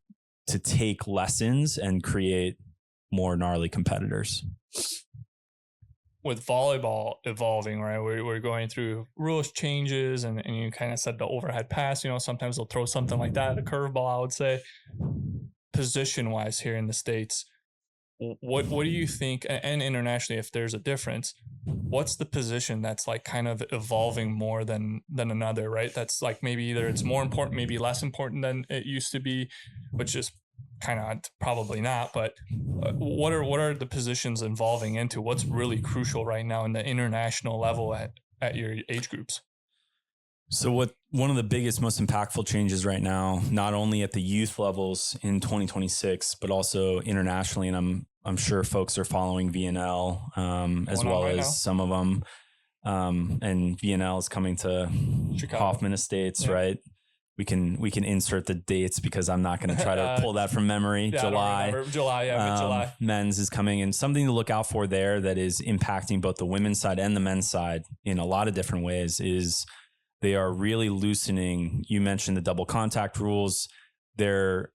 [SPEAKER 2] to take lessons and create more gnarly competitors.
[SPEAKER 1] With volleyball evolving, right? We're going through rules changes, and you kind of said the overhead pass, sometimes they'll throw something like that, a curveball, I would say. Position wise here in the States, what do you think, and internationally, if there's a difference, what's the position that's like kind of evolving more than another, right? That's like maybe either it's more important, maybe less important than it used to be, which is kind of probably not, but what are the positions evolving into? What's really crucial right now in the international level at your age groups?
[SPEAKER 2] So one of the biggest, most impactful changes right now, not only at the youth levels in 2026, but also internationally, and I'm sure folks are following VNL as well as some of them, and VNL is coming to Chicago. Hoffman Estates, yeah. Right? We can insert the dates because I'm not going to try to pull that from memory.
[SPEAKER 1] Yeah, July, mid-July.
[SPEAKER 2] Men's is coming, and something to look out for there that is impacting both the women's side and the men's side in a lot of different ways is they are really loosening. You mentioned the double contact rules. They're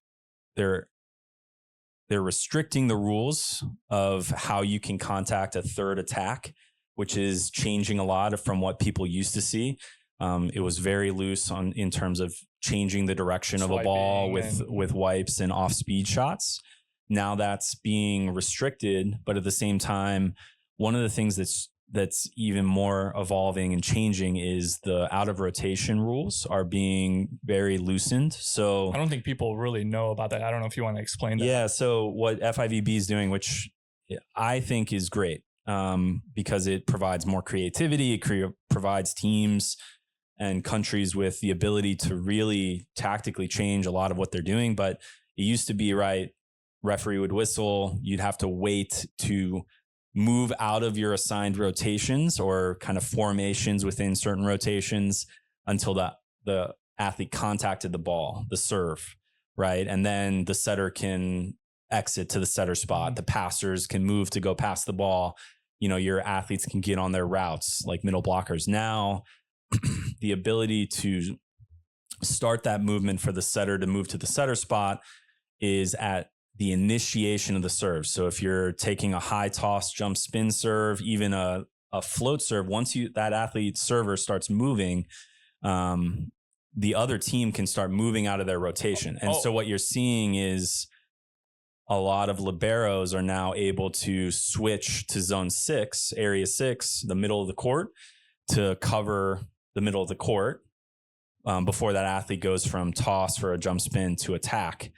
[SPEAKER 2] restricting the rules of how you can contact a third attack, which is changing a lot from what people used to see. It was very loose in terms of changing the direction of a ball with wipes and off speed shots. Now that's being restricted, but at the same time, one of the things that's even more evolving and changing is the out of rotation rules are being very loosened. So
[SPEAKER 1] I don't think people really know about that. I don't know if you want to explain that.
[SPEAKER 2] Yeah. So what FIVB is doing, which I think is great, because it provides more creativity. It provides teams and countries with the ability to really tactically change a lot of what they're doing. But it used to be, right, referee would whistle, you'd have to wait to move out of your assigned rotations or kind of formations within certain rotations until the athlete contacted the ball, the serve, right? And then the setter can exit to the setter spot. The passers can move to go past the ball. Your athletes can get on their routes like middle blockers. Now, the ability to start that movement for the setter to move to the setter spot is at the initiation of the serve. So if you're taking a high toss, jump, spin serve, even a float serve, once that athlete server starts moving, the other team can start moving out of their rotation. And so what you're seeing is a lot of liberos are now able to switch to zone 6, area 6, the middle of the court, to cover the middle of the court before that athlete goes from toss for a jump spin to attack.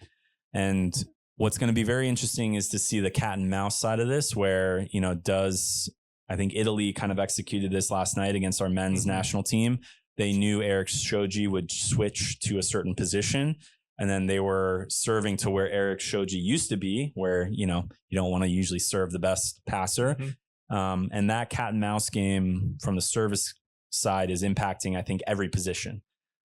[SPEAKER 2] And what's going to be very interesting is to see the cat and mouse side of this, where, I think Italy kind of executed this last night against our men's national team. They knew Eric Shoji would switch to a certain position, and then they were serving to where Eric Shoji used to be, where, you don't want to usually serve the best passer. And that cat and mouse game from the service side is impacting, I think, every position.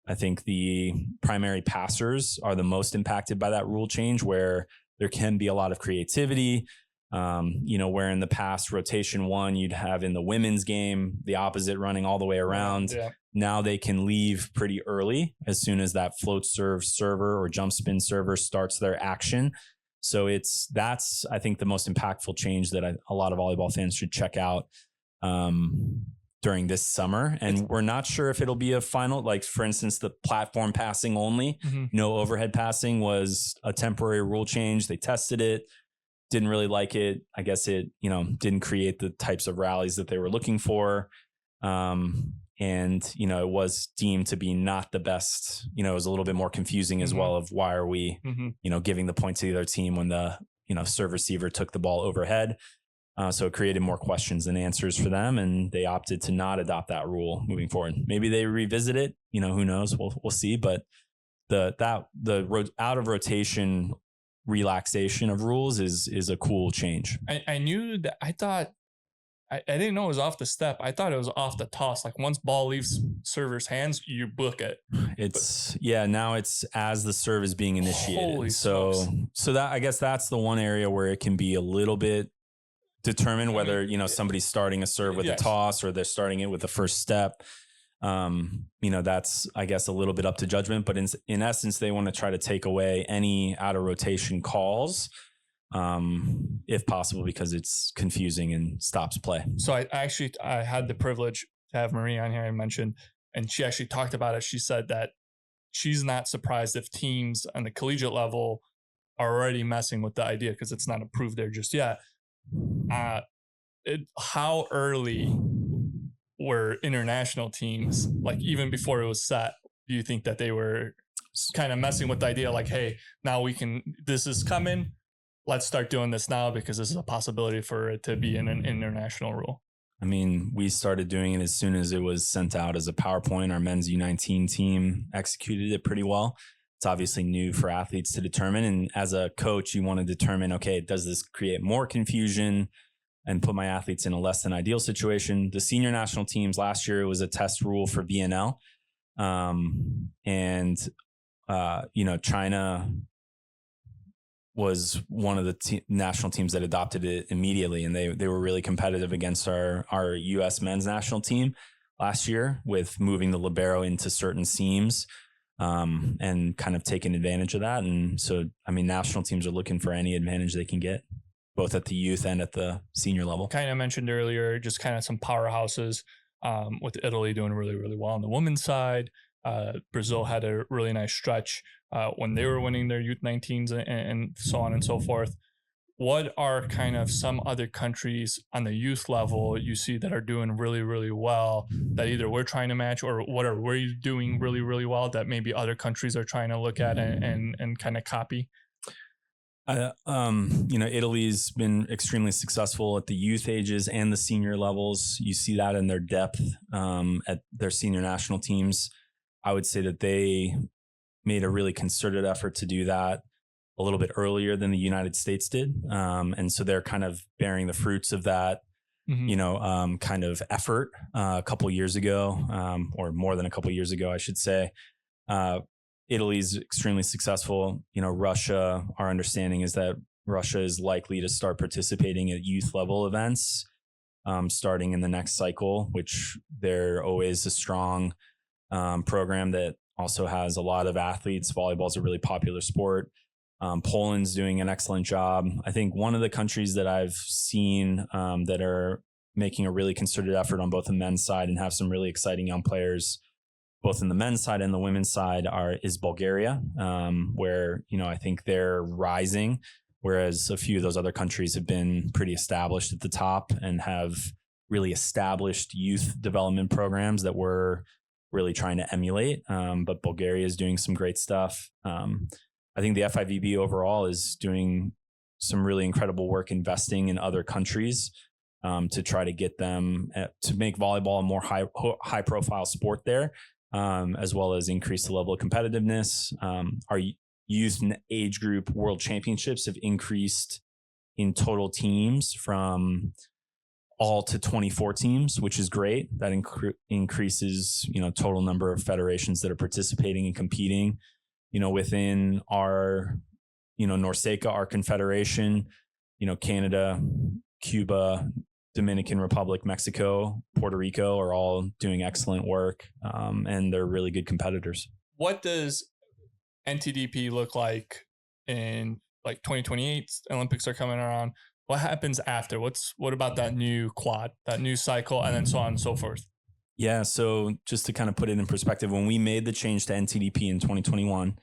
[SPEAKER 2] I think the primary passers are the most impacted by that rule change, where there can be a lot of creativity. Where in the past, rotation one, you'd have in the women's game, the opposite running all the way around.
[SPEAKER 1] Yeah.
[SPEAKER 2] Now they can leave pretty early as soon as that float serve server or jump spin server starts their action. So that's, I think, the most impactful change that a lot of volleyball fans should check out during this summer. And we're not sure if it'll be a final, like for instance, the platform passing only, no overhead passing was a temporary rule change. They tested it, didn't really like it. I guess it, didn't create the types of rallies that they were looking for. And, it was deemed to be not the best, it was a little bit more confusing as well of why are we, giving the point to the other team when the, serve receiver took the ball overhead. So it created more questions than answers for them, and they opted to not adopt that rule moving forward. Maybe they revisit it, who knows? We'll see. But the out of rotation relaxation of rules is a cool change.
[SPEAKER 1] I knew that. I didn't know it was off the step. I thought it was off the toss. Like once ball leaves server's hands, you book it.
[SPEAKER 2] Now it's as the serve is being initiated.
[SPEAKER 1] Holy
[SPEAKER 2] so that, I guess that's the one area where it can be a little bit determined whether, somebody's starting a serve with a toss or they're starting it with the first step. That's, I guess, a little bit up to judgment, but in essence, they want to try to take away any out of rotation calls, if possible, because it's confusing and stops play.
[SPEAKER 1] So I had the privilege to have Marie on here, I mentioned, and she actually talked about it. She said that she's not surprised if teams on the collegiate level are already messing with the idea because it's not approved there just yet. How early were international teams, like even before it was set, do you think that they were kind of messing with the idea like, hey, now this is coming, let's start doing this now because this is a possibility for it to be in an international rule?
[SPEAKER 2] I mean, we started doing it as soon as it was sent out as a PowerPoint. Our men's U19 team executed it pretty well. It's obviously new for athletes to determine. And as a coach, you want to determine, okay, does this create more confusion and put my athletes in a less than ideal situation? The senior national teams last year, it was a test rule for VNL. China was one of the national teams that adopted it immediately. And they were really competitive against our US men's national team last year with moving the libero into certain seams. And kind of taking advantage of that. And so, I mean, national teams are looking for any advantage they can get, both at the youth and at the senior level.
[SPEAKER 1] Kind of mentioned earlier, just kind of some powerhouses, with Italy doing really, really well on the women's side. Brazil had a really nice stretch when they were winning their youth 19s and so on and so forth. What are kind of some other countries on the youth level you see that are doing really, really well that either we're trying to match, or what are we doing really, really well that maybe other countries are trying to look at and kind of copy?
[SPEAKER 2] Italy's been extremely successful at the youth ages and the senior levels. You see that in their depth at their senior national teams. I would say that they made a really concerted effort to do that a little bit earlier than the United States did. And so they're kind of bearing the fruits of that, kind of effort a couple years ago, or more than a couple years ago, I should say. Italy's extremely successful. Russia, our understanding is that Russia is likely to start participating at youth level events starting in the next cycle, which they're always a strong program that also has a lot of athletes. Volleyball is a really popular sport. Poland's doing an excellent job. I think one of the countries that I've seen that are making a really concerted effort on both the men's side and have some really exciting young players, both in the men's side and the women's side, is Bulgaria, where, I think they're rising, whereas a few of those other countries have been pretty established at the top and have really established youth development programs that we're really trying to emulate. But Bulgaria is doing some great stuff. I think the FIVB overall is doing some really incredible work investing in other countries to try to get them to make volleyball a more high profile sport there, as well as increase the level of competitiveness. Our youth age group world championships have increased in total teams from all to 24 teams, which is great. That increases, total number of federations that are participating and competing, within our, NORCECA, our confederation, Canada, Cuba, Dominican Republic, Mexico, Puerto Rico are all doing excellent work. And they're really good competitors.
[SPEAKER 1] What does NTDP look like in like 2028? Olympics are coming around. What happens after? What about that new quad, that new cycle, and then so on and so forth?
[SPEAKER 2] Yeah. So just to kind of put it in perspective, when we made the change to NTDP in 2021,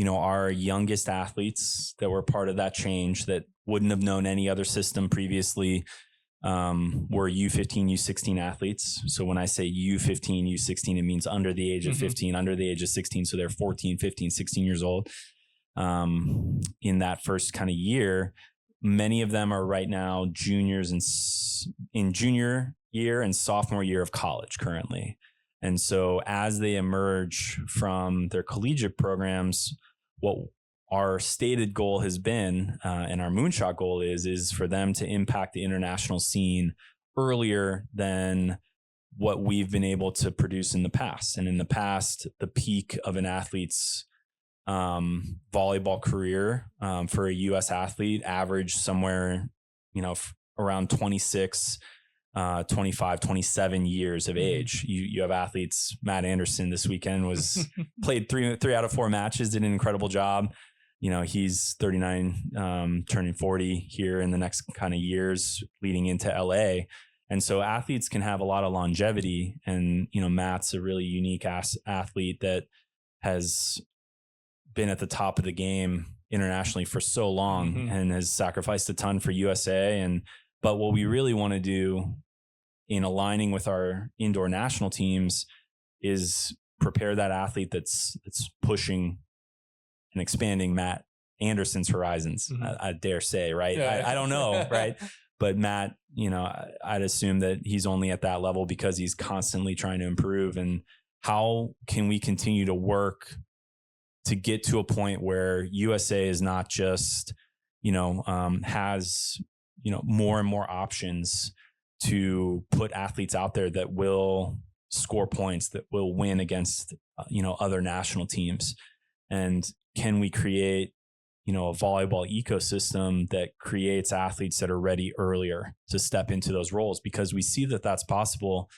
[SPEAKER 2] our youngest athletes that were part of that change that wouldn't have known any other system previously were U15, U16 athletes. So when I say U15, U16, it means under the age of 15, under the age of 16. So they're 14, 15, 16 years old. In that first kind of year, many of them are right now juniors in junior year and sophomore year of college currently. And so as they emerge from their collegiate programs, what our stated goal has been, and our moonshot goal is for them to impact the international scene earlier than what we've been able to produce in the past. And in the past, the peak of an athlete's volleyball career for a U.S. athlete averaged somewhere, around 26, 25, 27 years of age. You have athletes. Matt Anderson this weekend played three out of 4 matches, did an incredible job. He's 39, turning 40 here in the next kind of years leading into LA. And so athletes can have a lot of longevity. And, Matt's a really unique athlete that has been at the top of the game internationally for so long and has sacrificed a ton for USA. But what we really want to do in aligning with our indoor national teams is prepare that athlete that's pushing and expanding Matt Anderson's horizons. I dare say, right? Yeah. I don't know, right? But Matt, I'd assume that he's only at that level because he's constantly trying to improve. And how can we continue to work to get to a point where USA is not just, has, more and more options to put athletes out there that will score points, that will win against, other national teams. And can we create, a volleyball ecosystem that creates athletes that are ready earlier to step into those roles? Because we see that that's possible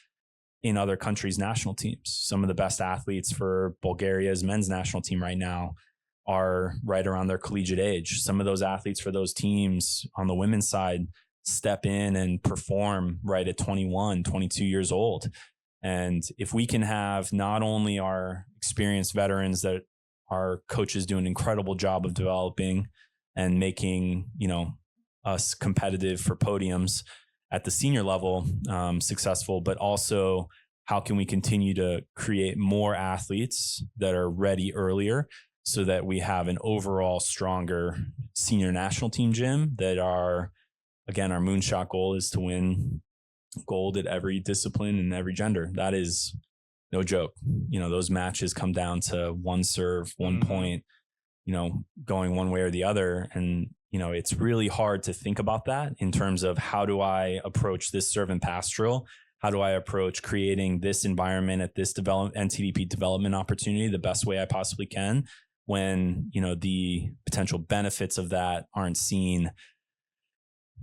[SPEAKER 2] in other countries' national teams. Some of the best athletes for Bulgaria's men's national team right now are right around their collegiate age. Some of those athletes for those teams on the women's side step in and perform right at 21, 22 years old. And if we can have not only our experienced veterans that our coaches do an incredible job of developing and making, us competitive for podiums at the senior level, successful, but also how can we continue to create more athletes that are ready earlier so that we have an overall stronger senior national team gym that again, our moonshot goal is to win gold at every discipline and every gender. That is no joke. Those matches come down to one serve, 1 point, going one way or the other. And, it's really hard to think about that in terms of how do I approach this serve and pass drill? How do I approach creating this environment at this NTDP development opportunity the best way I possibly can when, the potential benefits of that aren't seen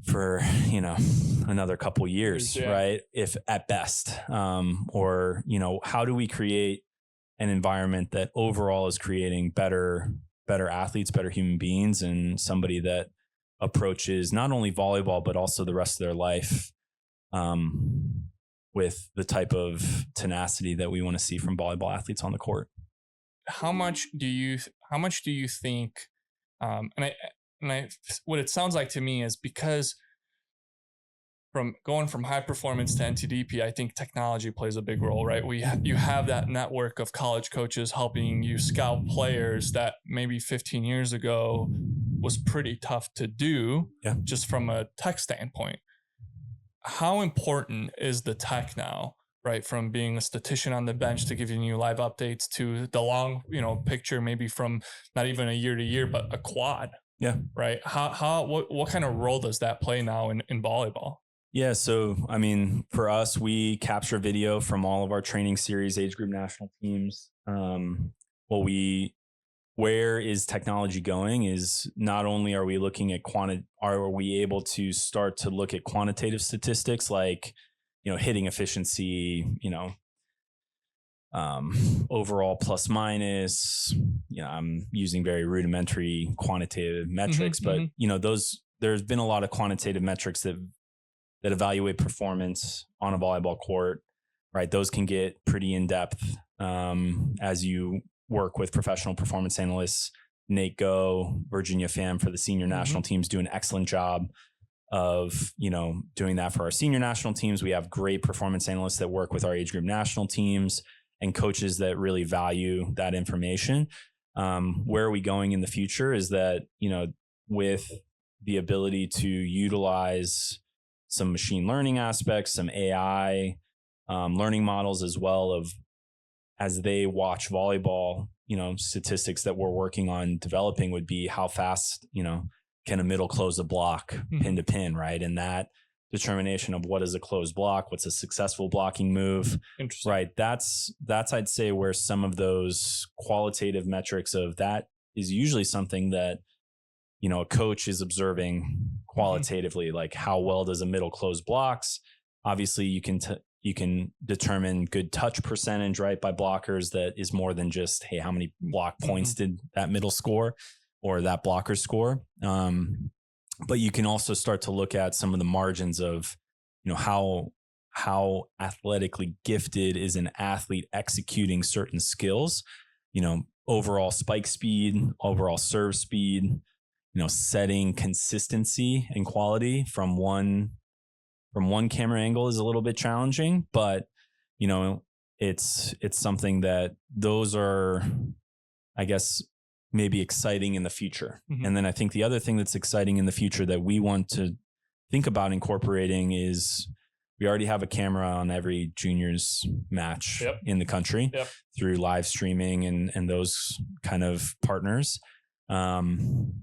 [SPEAKER 2] for, another couple years, right? If at best, or, how do we create an environment that overall is creating better athletes, better human beings, and somebody that approaches not only volleyball, but also the rest of their life, with the type of tenacity that we want to see from volleyball athletes on the court.
[SPEAKER 1] How much do you think, what it sounds like to me is because from going from high performance to NTDP, I think technology plays a big role, right? You have that network of college coaches helping you scout players that maybe 15 years ago was pretty tough to do, just from a tech standpoint. How important is the tech now, right? From being a statistician on the bench to giving you live updates to the long, picture, maybe from not even a year to year, but a quad.
[SPEAKER 2] Yeah.
[SPEAKER 1] Right. What kind of role does that play now in volleyball?
[SPEAKER 2] Yeah. So, I mean, for us, we capture video from all of our training series, age group national teams. What we Where is technology going is not only are we looking at are we able to start to look at quantitative statistics like, hitting efficiency, overall plus minus, I'm using very rudimentary quantitative metrics, but there's been a lot of quantitative metrics that evaluate performance on a volleyball court, right? Those can get pretty in depth as you work with professional performance analysts. Nate Go, Virginia Pham for the senior national teams do an excellent job of, doing that for our senior national teams. We have great performance analysts that work with our age group national teams and coaches that really value that information. Where are we going in the future is that, with the ability to utilize some machine learning aspects, some AI learning models as well as they watch volleyball, statistics that we're working on developing would be how fast, can a middle close a block pin to pin, right? And that determination of what is a closed block, what's a successful blocking move, right? That's I'd say where some of those qualitative metrics of that is usually something that, a coach is observing qualitatively, like how well does a middle close blocks. Obviously you can determine good touch percentage, right, by blockers that is more than just, hey, how many block points did that middle score or that blocker score. But you can also start to look at some of the margins of, how athletically gifted is an athlete executing certain skills, overall spike speed, overall serve speed, setting consistency and quality from one camera angle is a little bit challenging, but it's something that those are, I guess, maybe exciting in the future. And then I think the other thing that's exciting in the future that we want to think about incorporating is we already have a camera on every juniors match in the country through live streaming and those kind of partners. Can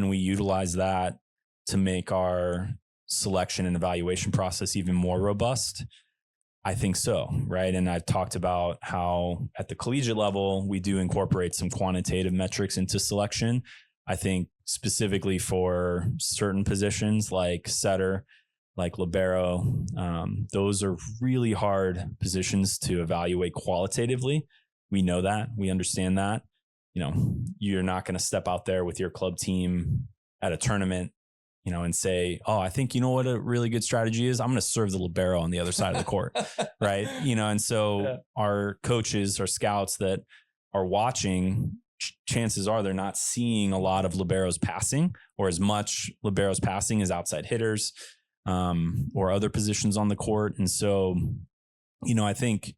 [SPEAKER 2] we utilize that to make our selection and evaluation process even more robust? I think so, right? And I've talked about how at the collegiate level, we do incorporate some quantitative metrics into selection. I think specifically for certain positions like setter, like libero, those are really hard positions to evaluate qualitatively. We know that, we understand that. You're not going to step out there with your club team at a tournament, and say, oh, I think, what a really good strategy is? I'm going to serve the libero on the other side of the court. Right. And so our coaches or scouts that are watching, chances are they're not seeing a lot of liberos passing or as much liberos passing as outside hitters or other positions on the court. And so, I think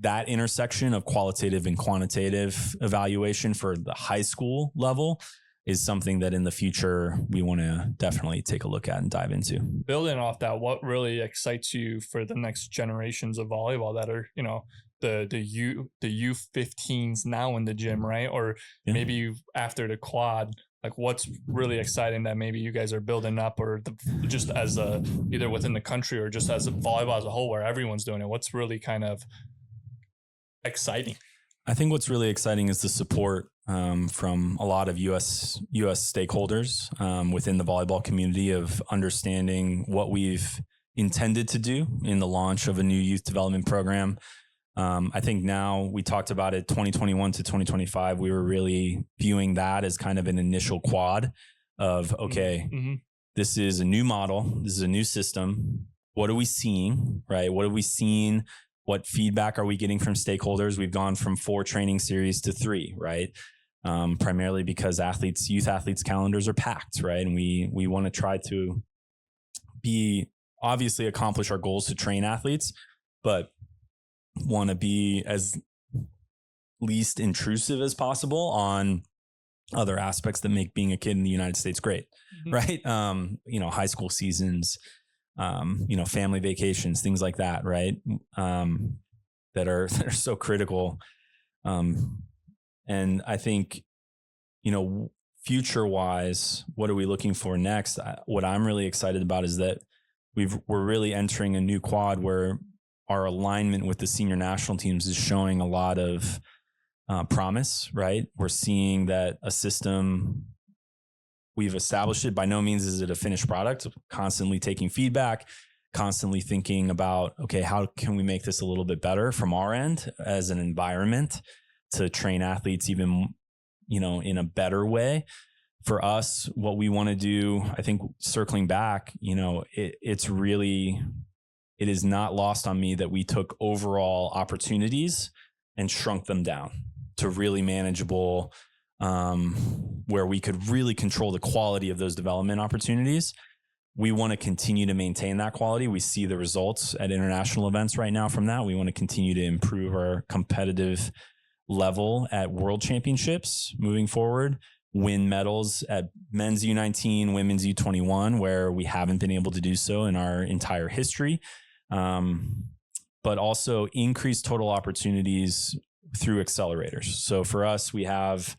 [SPEAKER 2] that intersection of qualitative and quantitative evaluation for the high school level is something that in the future we want to definitely take a look at and dive into.
[SPEAKER 1] Building off that, what really excites you for the next generations of volleyball that are, the U15s now in the gym, right? Or maybe after the quad, like what's really exciting that maybe you guys are building up, or just as either within the country or just as a volleyball as a whole where everyone's doing it? What's really kind of exciting?
[SPEAKER 2] I think what's really exciting is the support from a lot of U.S. stakeholders within the volleyball community of understanding what we've intended to do in the launch of a new youth development program. I think now we talked about it 2021 to 2025. We were really viewing that as kind of an initial quad of, okay, this is a new model. This is a new system. What are we seeing, right? What have we seen? What feedback are we getting from stakeholders? We've gone from 4 training series to 3, right? Primarily because youth athletes calendars are packed, right? And we want to try to obviously accomplish our goals to train athletes, but want to be as least intrusive as possible on other aspects that make being a kid in the United States great, right? High school seasons, family vacations, things like that, right? That are so critical. And I think, future wise, what are we looking for next? What I'm really excited about is that we're really entering a new quad where our alignment with the senior national teams is showing a lot of promise, right? We're seeing that a system, we've established it. By no means is it a finished product, constantly taking feedback, constantly thinking about, okay, how can we make this a little bit better from our end as an environment to train athletes even, in a better way. For us, what we want to do, I think circling back, it is not lost on me that we took overall opportunities and shrunk them down to really manageable, where we could really control the quality of those development opportunities. We want to continue to maintain that quality. We see the results at international events right now from that. We want to continue to improve our competitive level at world championships moving forward, win medals at men's U19, women's U21, where we haven't been able to do so in our entire history. But also increase total opportunities through accelerators. So for us, we have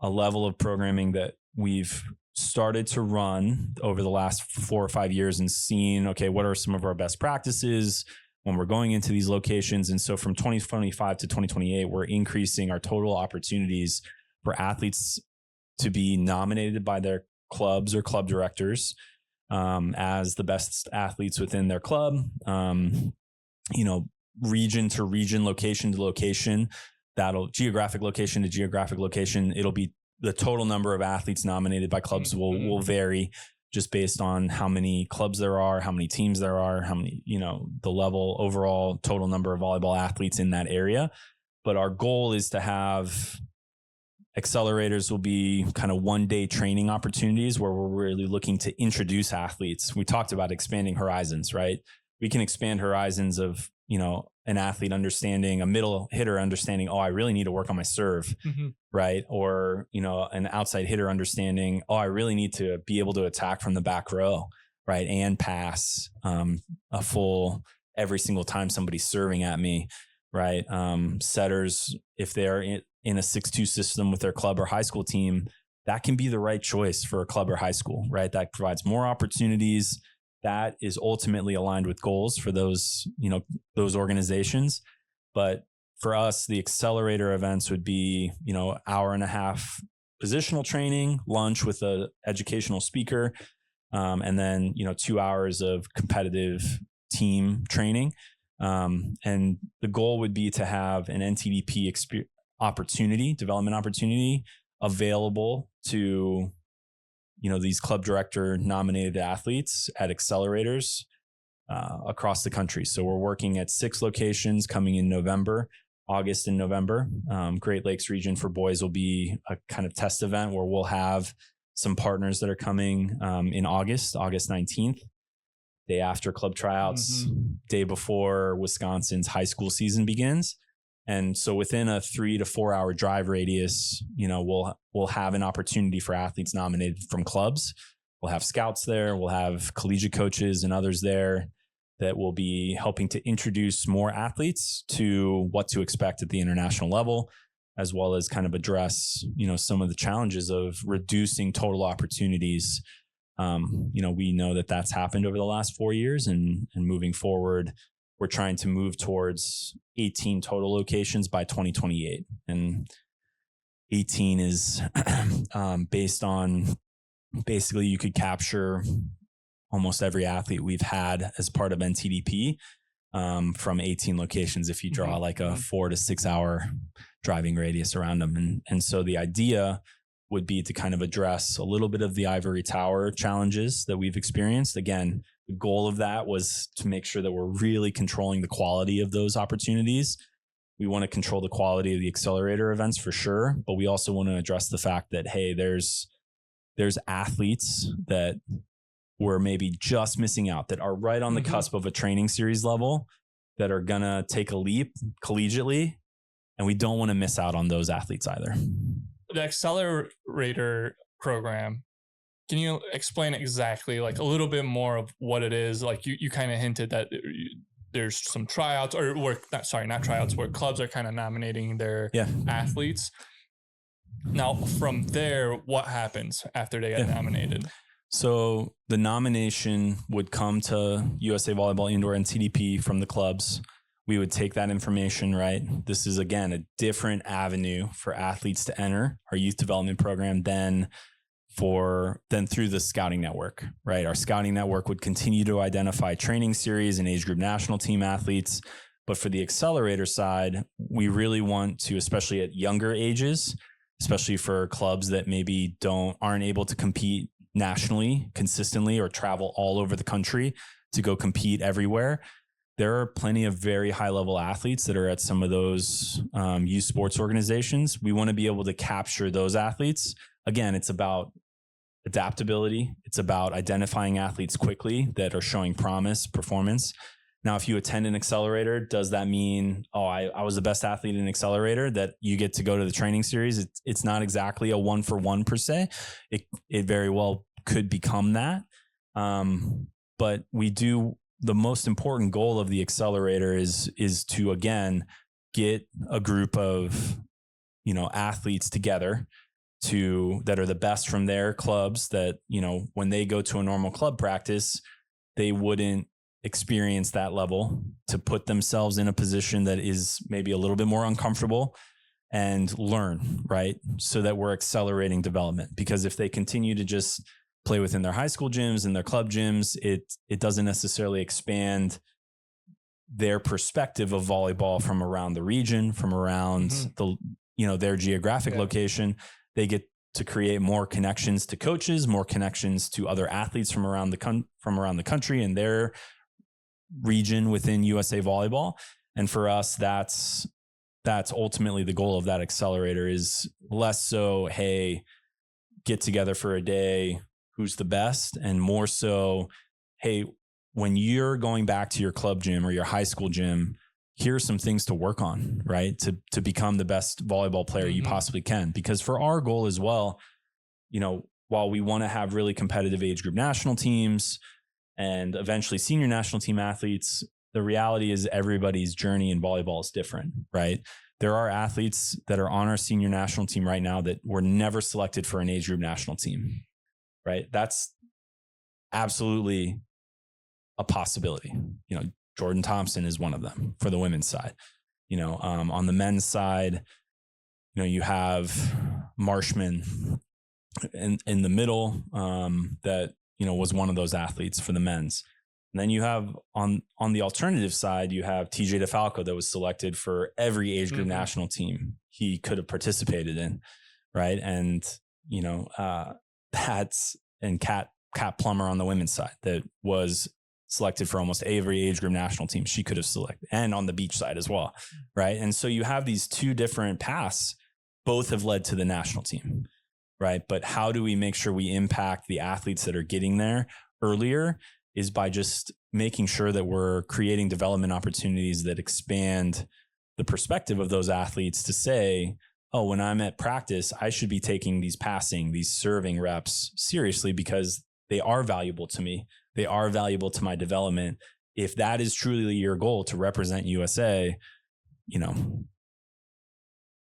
[SPEAKER 2] a level of programming that we've started to run over the last 4 or 5 years and seen, okay, what are some of our best practices when we're going into these locations? And so from 2025 to 2028, we're increasing our total opportunities for athletes to be nominated by their clubs or club directors as the best athletes within their club, region to region, location to location, geographic location to geographic location. It'll be the total number of athletes nominated by clubs will vary just based on how many clubs there are, how many teams there are, how many, the level overall total number of volleyball athletes in that area. But our goal is to have accelerators will be kind of 1-day training opportunities where we're really looking to introduce athletes. We talked about expanding horizons, right? We can expand horizons of, an athlete understanding, a middle hitter understanding, oh, I really need to work on my serve, right? Or, an outside hitter understanding, oh, I really need to be able to attack from the back row, right? And pass a full every single time somebody's serving at me, right? Setters, if they're in a 6-2 system with their club or high school team, that can be the right choice for a club or high school, right? That provides more opportunities. That is ultimately aligned with goals for those, those organizations. But for us, the accelerator events would be, 1.5 hours positional training, lunch with a educational speaker, and then, 2 hours of competitive team training. And the goal would be to have an NTDP development opportunity available to, these club director nominated athletes at accelerators across the country. So we're working at 6 locations coming in August and November. Great Lakes region for boys will be a kind of test event where we'll have some partners that are coming in August 19th, day after club tryouts, day before Wisconsin's high school season begins. And so within a 3 to 4 hour drive radius, we'll have an opportunity for athletes nominated from clubs. We'll have scouts there. We'll have collegiate coaches and others there that will be helping to introduce more athletes to what to expect at the international level, as well as kind of address, some of the challenges of reducing total opportunities. We know that that's happened over the last 4 years, and moving forward, we're trying to move towards 18 total locations by 2028. And 18 is based on basically you could capture almost every athlete we've had as part of NTDP from 18 locations if you draw like a 4 to 6 hour driving radius around them. And so the idea would be to kind of address a little bit of the ivory tower challenges that we've experienced. Again, the goal of that was to make sure that we're really controlling the quality of those opportunities. We want to control the quality of the accelerator events for sure, but we also want to address the fact that, hey, there's athletes that we're maybe just missing out, that are right on the cusp of a training series level, that are going to take a leap collegiately, and we don't want to miss out on those athletes either.
[SPEAKER 1] The accelerator program, can you explain exactly like a little bit more of what it is? Like you kind of hinted that there's some tryouts or not tryouts, where clubs are kind of nominating their athletes. Now from there, what happens after they get nominated?
[SPEAKER 2] So the nomination would come to USA Volleyball Indoor NTDP from the clubs. We would take that information, right? This is, again, a different avenue for athletes to enter our youth development program than through the scouting network, right? Our scouting network would continue to identify training series and age group national team athletes. But for the accelerator side, we really want to, especially at younger ages, especially for clubs that maybe aren't able to compete nationally consistently or travel all over the country to go compete everywhere. There are plenty of very high level athletes that are at some of those youth sports organizations. We want to be able to capture those athletes. Again, it's about adaptability. It's about identifying athletes quickly that are showing promise, performance. Now, if you attend an accelerator, does that mean, I was the best athlete in an accelerator, that you get to go to the training series? It's not exactly a 1-for-1 per se. It very well could become that. But the most important goal of the accelerator is to, again, get a group of, athletes together that are the best from their clubs, that, when they go to a normal club practice, they wouldn't experience that level, to put themselves in a position that is maybe a little bit more uncomfortable and learn, right? So that we're accelerating development. Because if they continue to just play within their high school gyms and their club gyms, it doesn't necessarily expand their perspective of volleyball from around the region, from around their geographic location. They get to create more connections to coaches, more connections to other athletes from around the country and their region within USA Volleyball. And for us, that's ultimately the goal of that accelerator, is less so, hey, get together for a day, who's the best, and more so, hey, when you're going back to your club gym or your high school gym, here are some things to work on, right? To become the best volleyball player you possibly can. Because for our goal as well, while we want to have really competitive age group national teams and eventually senior national team athletes, the reality is everybody's journey in volleyball is different, right? There are athletes that are on our senior national team right now that were never selected for an age group national team, right? That's absolutely a possibility. Jordan Thompson is one of them for the women's side. On the men's side, you have Marshman in the middle that, was one of those athletes for the men's. And then you have on the alternative side, you have TJ DeFalco that was selected for every age group national team he could have participated in. Right. And, and Kat Plummer on the women's side that was selected for almost every age group national team she could have selected, and on the beach side as well. Right. And so you have these two different paths, both have led to the national team. Right. But how do we make sure we impact the athletes that are getting there earlier, is by just making sure that we're creating development opportunities that expand the perspective of those athletes to say, oh, when I'm at practice, I should be taking these passing, these serving reps seriously, because they are valuable to me. They are valuable to my development. If that is truly your goal, to represent USA,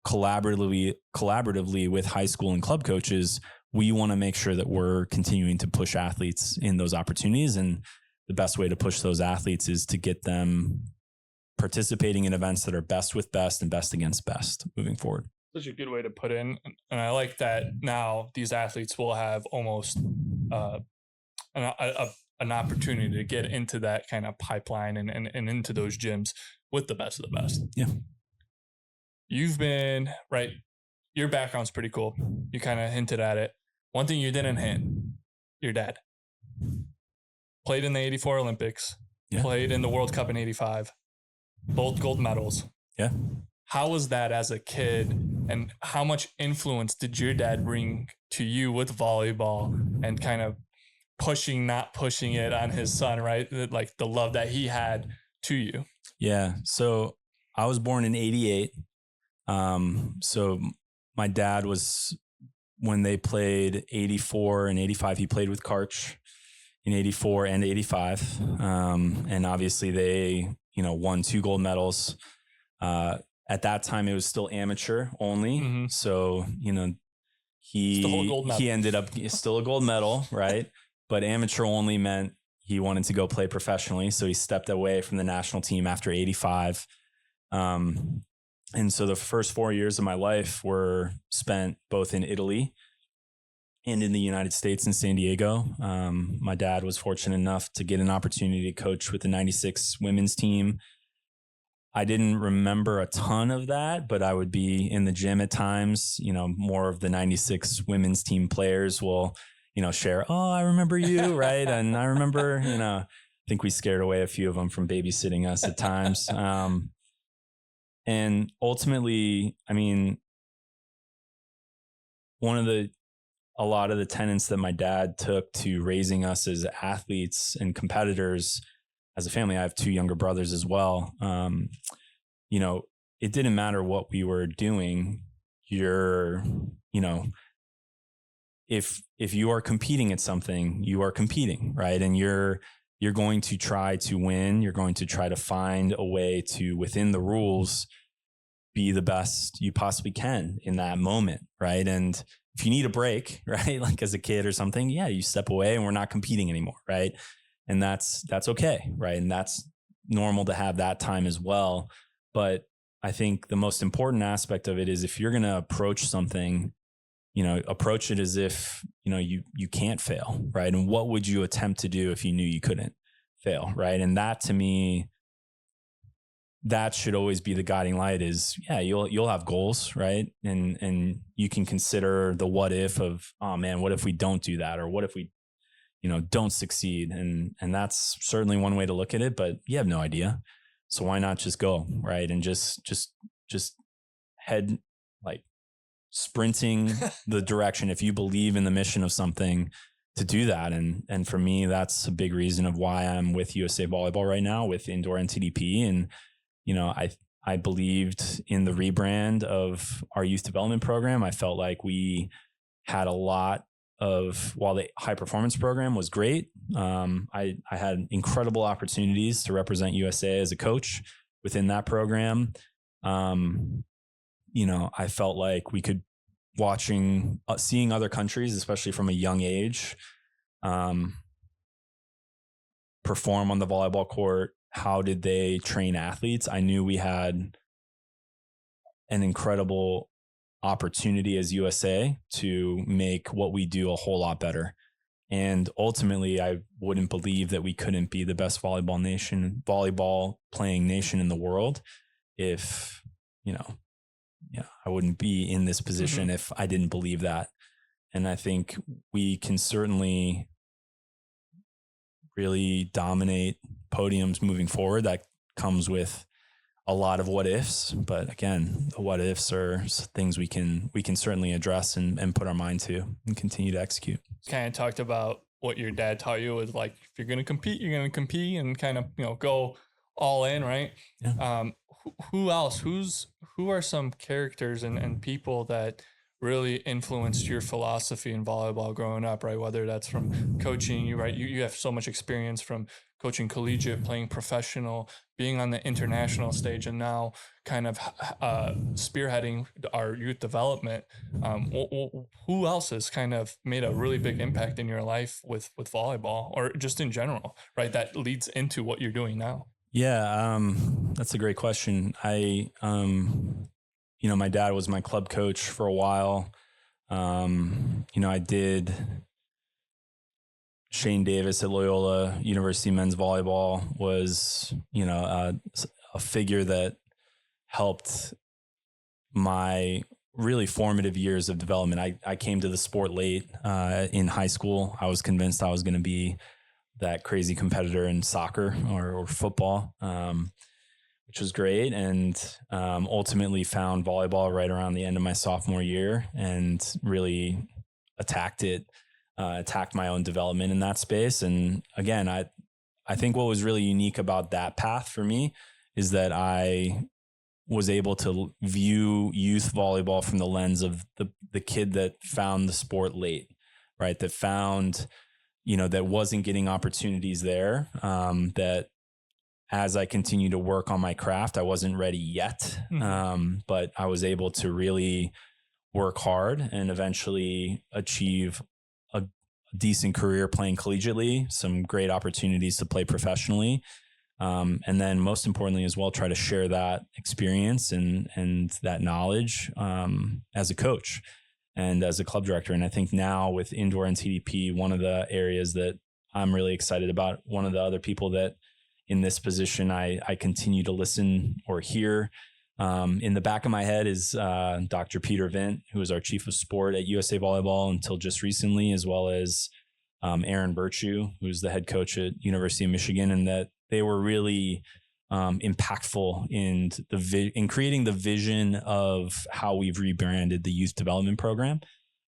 [SPEAKER 2] collaboratively with high school and club coaches, we want to make sure that we're continuing to push athletes in those opportunities. And the best way to push those athletes is to get them participating in events that are best with best and best against best moving forward.
[SPEAKER 1] Such a good way to put in. And I like that now these athletes will have almost an opportunity to get into that kind of pipeline and into those gyms with the best of the best.
[SPEAKER 2] Yeah.
[SPEAKER 1] You've been, right, your background's pretty cool. You kind of hinted at it. One thing you didn't hint, your dad. Played in the 84 Olympics, played in the World Cup in 85, both gold medals.
[SPEAKER 2] Yeah.
[SPEAKER 1] How was that as a kid, and how much influence did your dad bring to you with volleyball, and kind of not pushing it on his son, right? Like the love that he had to you.
[SPEAKER 2] Yeah. So I was born in 88. So my dad was, when they played 84 and 85, he played with Karch in 84 and 85. And obviously they, won 2 gold medals. At that time it was still amateur only. So, he ended up still a gold medal, right? but amateur only meant he wanted to go play professionally. So he stepped away from the national team after 85. And so the first 4 years of my life were spent both in Italy and in the United States in San Diego. My dad was fortunate enough to get an opportunity to coach with the 96 women's team. I didn't remember a ton of that, but I would be in the gym at times. More of the 96 women's team players will, share, oh, I remember you, right? And I remember, I think we scared away a few of them from babysitting us at times. And ultimately, I mean, a lot of the tenets that my dad took to raising us as athletes and competitors as a family, I have 2 younger brothers as well. It didn't matter what we were doing. If you are competing at something, you are competing, right? And you're going to try to win. You're going to try to find a way to, within the rules, be the best you possibly can in that moment, right? And if you need a break, right, like as a kid or something, yeah, you step away and we're not competing anymore, right? And that's okay, right? And that's normal to have that time as well. But I think the most important aspect of it is, if you're going to approach something, approach it as if, you can't fail, right? And what would you attempt to do if you knew you couldn't fail, right? And that, to me, that should always be the guiding light. Is, yeah, you'll have goals, right? And you can consider the what if of, oh man, what if we don't do that? Or what if we, don't succeed? And that's certainly one way to look at it, but you have no idea. So why not just go, right? And just head, like, sprinting the direction, if you believe in the mission of something, to do that. And for me, that's a big reason of why I'm with USA Volleyball right now with indoor NTDP. And, I believed in the rebrand of our youth development program. I felt like we had a lot of, while the high performance program was great, I had incredible opportunities to represent USA as a coach within that program. I felt like we could, seeing other countries, especially from a young age, perform on the volleyball court. How did they train athletes? I knew we had an incredible opportunity as USA to make what we do a whole lot better. And ultimately, I wouldn't believe that we couldn't be the best volleyball playing nation in the world if, I wouldn't be in this position if I didn't believe that. And I think we can certainly really dominate podiums moving forward. That comes with a lot of what ifs, but again, the what ifs are things we can certainly address and put our mind to and continue to execute.
[SPEAKER 1] Kind of talked about what your dad taught you with, like, if you're going to compete, you're going to compete, and kind of, go all in, right?
[SPEAKER 2] Yeah.
[SPEAKER 1] Who else? Who are some characters and people that really influenced your philosophy in volleyball growing up, right? Whether that's from coaching, you have so much experience from coaching collegiate, playing professional, being on the international stage, and now kind of spearheading our youth development. Who else has kind of made a really big impact in your life with volleyball, or just in general, right? That leads into what you're doing now.
[SPEAKER 2] Yeah, that's a great question. My dad was my club coach for a while. I did Shane Davis at Loyola University men's volleyball, was, a figure that helped my really formative years of development. I came to the sport late in high school. I was convinced I was going to be that crazy competitor in soccer or football, which was great. And ultimately found volleyball right around the end of my sophomore year and really attacked my own development in that space. And again, I think what was really unique about that path for me is that I was able to view youth volleyball from the lens of the kid that found the sport late, right? That found, that wasn't getting opportunities there, that as I continue to work on my craft, I wasn't ready yet. But I was able to really work hard and eventually achieve a decent career playing collegiately, some great opportunities to play professionally. And then most importantly as well, try to share that experience and that knowledge as a coach and as a club director. And I think now with indoor NTDP, one of the areas that I'm really excited about, one of the other people that in this position I continue to listen or hear in the back of my head is Dr. Peter Vint, who was our chief of sport at USA Volleyball until just recently, as well as Aaron Virtue, who's the head coach at University of Michigan, and that they were really impactful in creating the vision of how we've rebranded the youth development program.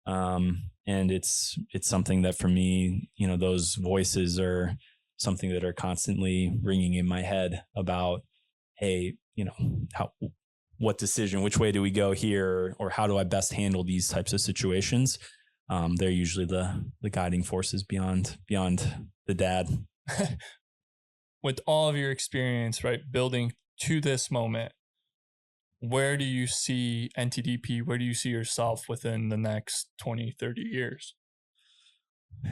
[SPEAKER 2] And it's something that for me, those voices are something that are constantly ringing in my head about, hey, what decision, which way do we go here, or how do I best handle these types of situations? They're usually the guiding forces beyond the dad.
[SPEAKER 1] With all of your experience, right, building to this moment, where do you see NTDP? Where do you see yourself within the next 20, 30 years?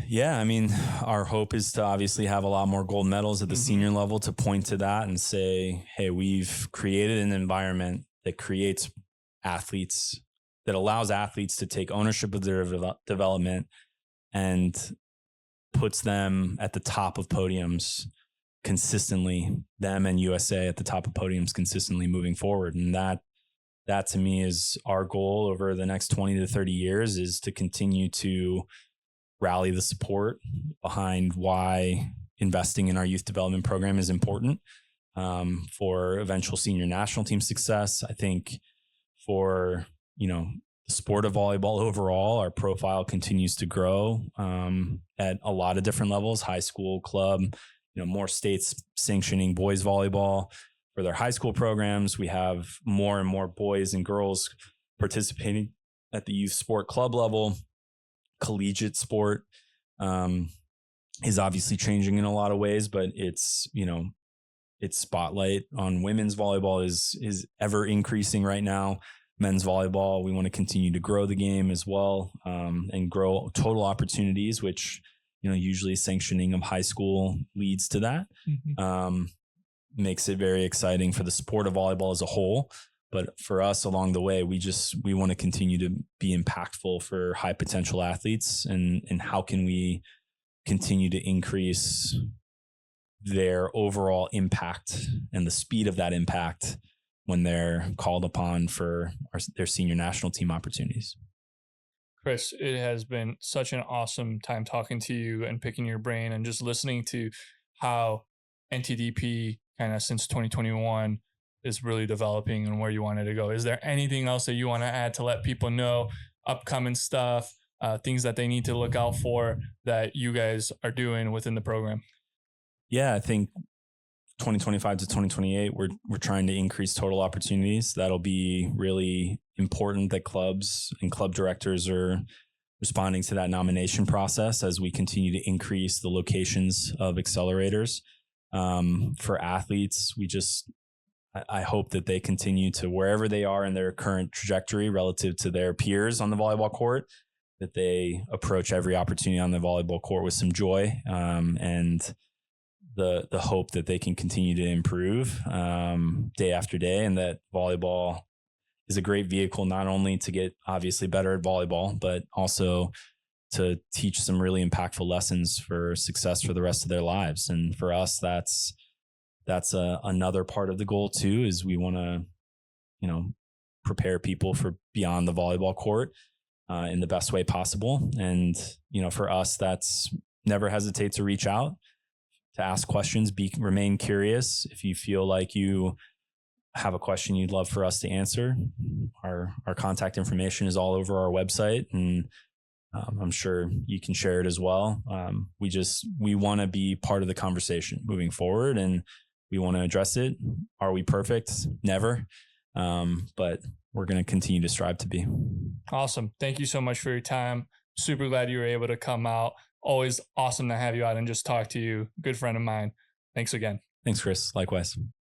[SPEAKER 2] Yeah, I mean, our hope is to obviously have a lot more gold medals at the senior level to point to that and say, hey, we've created an environment that creates athletes, that allows athletes to take ownership of their development and puts them at the top of podiums consistently, them and USA at the top of podiums consistently moving forward. And that to me is our goal over the next 20 to 30 years, is to continue to rally the support behind why investing in our youth development program is important for eventual senior national team success. I think for, the sport of volleyball overall, our profile continues to grow at a lot of different levels, high school, club, more states sanctioning boys volleyball for their high school programs. We have more and more boys and girls participating at the youth sport club level. Collegiate sport is obviously changing in a lot of ways, but its spotlight on women's volleyball is ever increasing right now. Men's volleyball, we want to continue to grow the game as well, and grow total opportunities, which usually sanctioning of high school leads to that. Makes it very exciting for the sport of volleyball as a whole. But for us along the way, we want to continue to be impactful for high potential athletes, and how can we continue to increase their overall impact and the speed of that impact when they're called upon for their senior national team opportunities.
[SPEAKER 1] Kris, it has been such an awesome time talking to you and picking your brain and just listening to how NTDP kind of since 2021 is really developing and where you wanted to go. Is there anything else that you want to add to let people know, upcoming stuff, things that they need to look out for that you guys are doing within the program?
[SPEAKER 2] Yeah, I think 2025 to 2028, we're trying to increase total opportunities. That'll be really important that clubs and club directors are responding to that nomination process as we continue to increase the locations of accelerators. For athletes, I hope that they continue to, wherever they are in their current trajectory relative to their peers on the volleyball court, that they approach every opportunity on the volleyball court with some joy, and the hope that they can continue to improve day after day, and that volleyball is a great vehicle not only to get obviously better at volleyball, but also to teach some really impactful lessons for success for the rest of their lives. And for us, that's another part of the goal too, is we want to, prepare people for beyond the volleyball court in the best way possible. And, for us, that's never hesitate to reach out, to ask questions, remain curious. If you feel like you have a question you'd love for us to answer, our contact information is all over our website, and I'm sure you can share it as well. We want to be part of the conversation moving forward, and we want to address it. Are we perfect? Never. But we're going to continue to strive to be.
[SPEAKER 1] Awesome. Thank you so much for your time. Super glad you were able to come out. Always awesome to have you out and just talk to you. Good friend of mine. Thanks again.
[SPEAKER 2] Thanks, Kris. Likewise.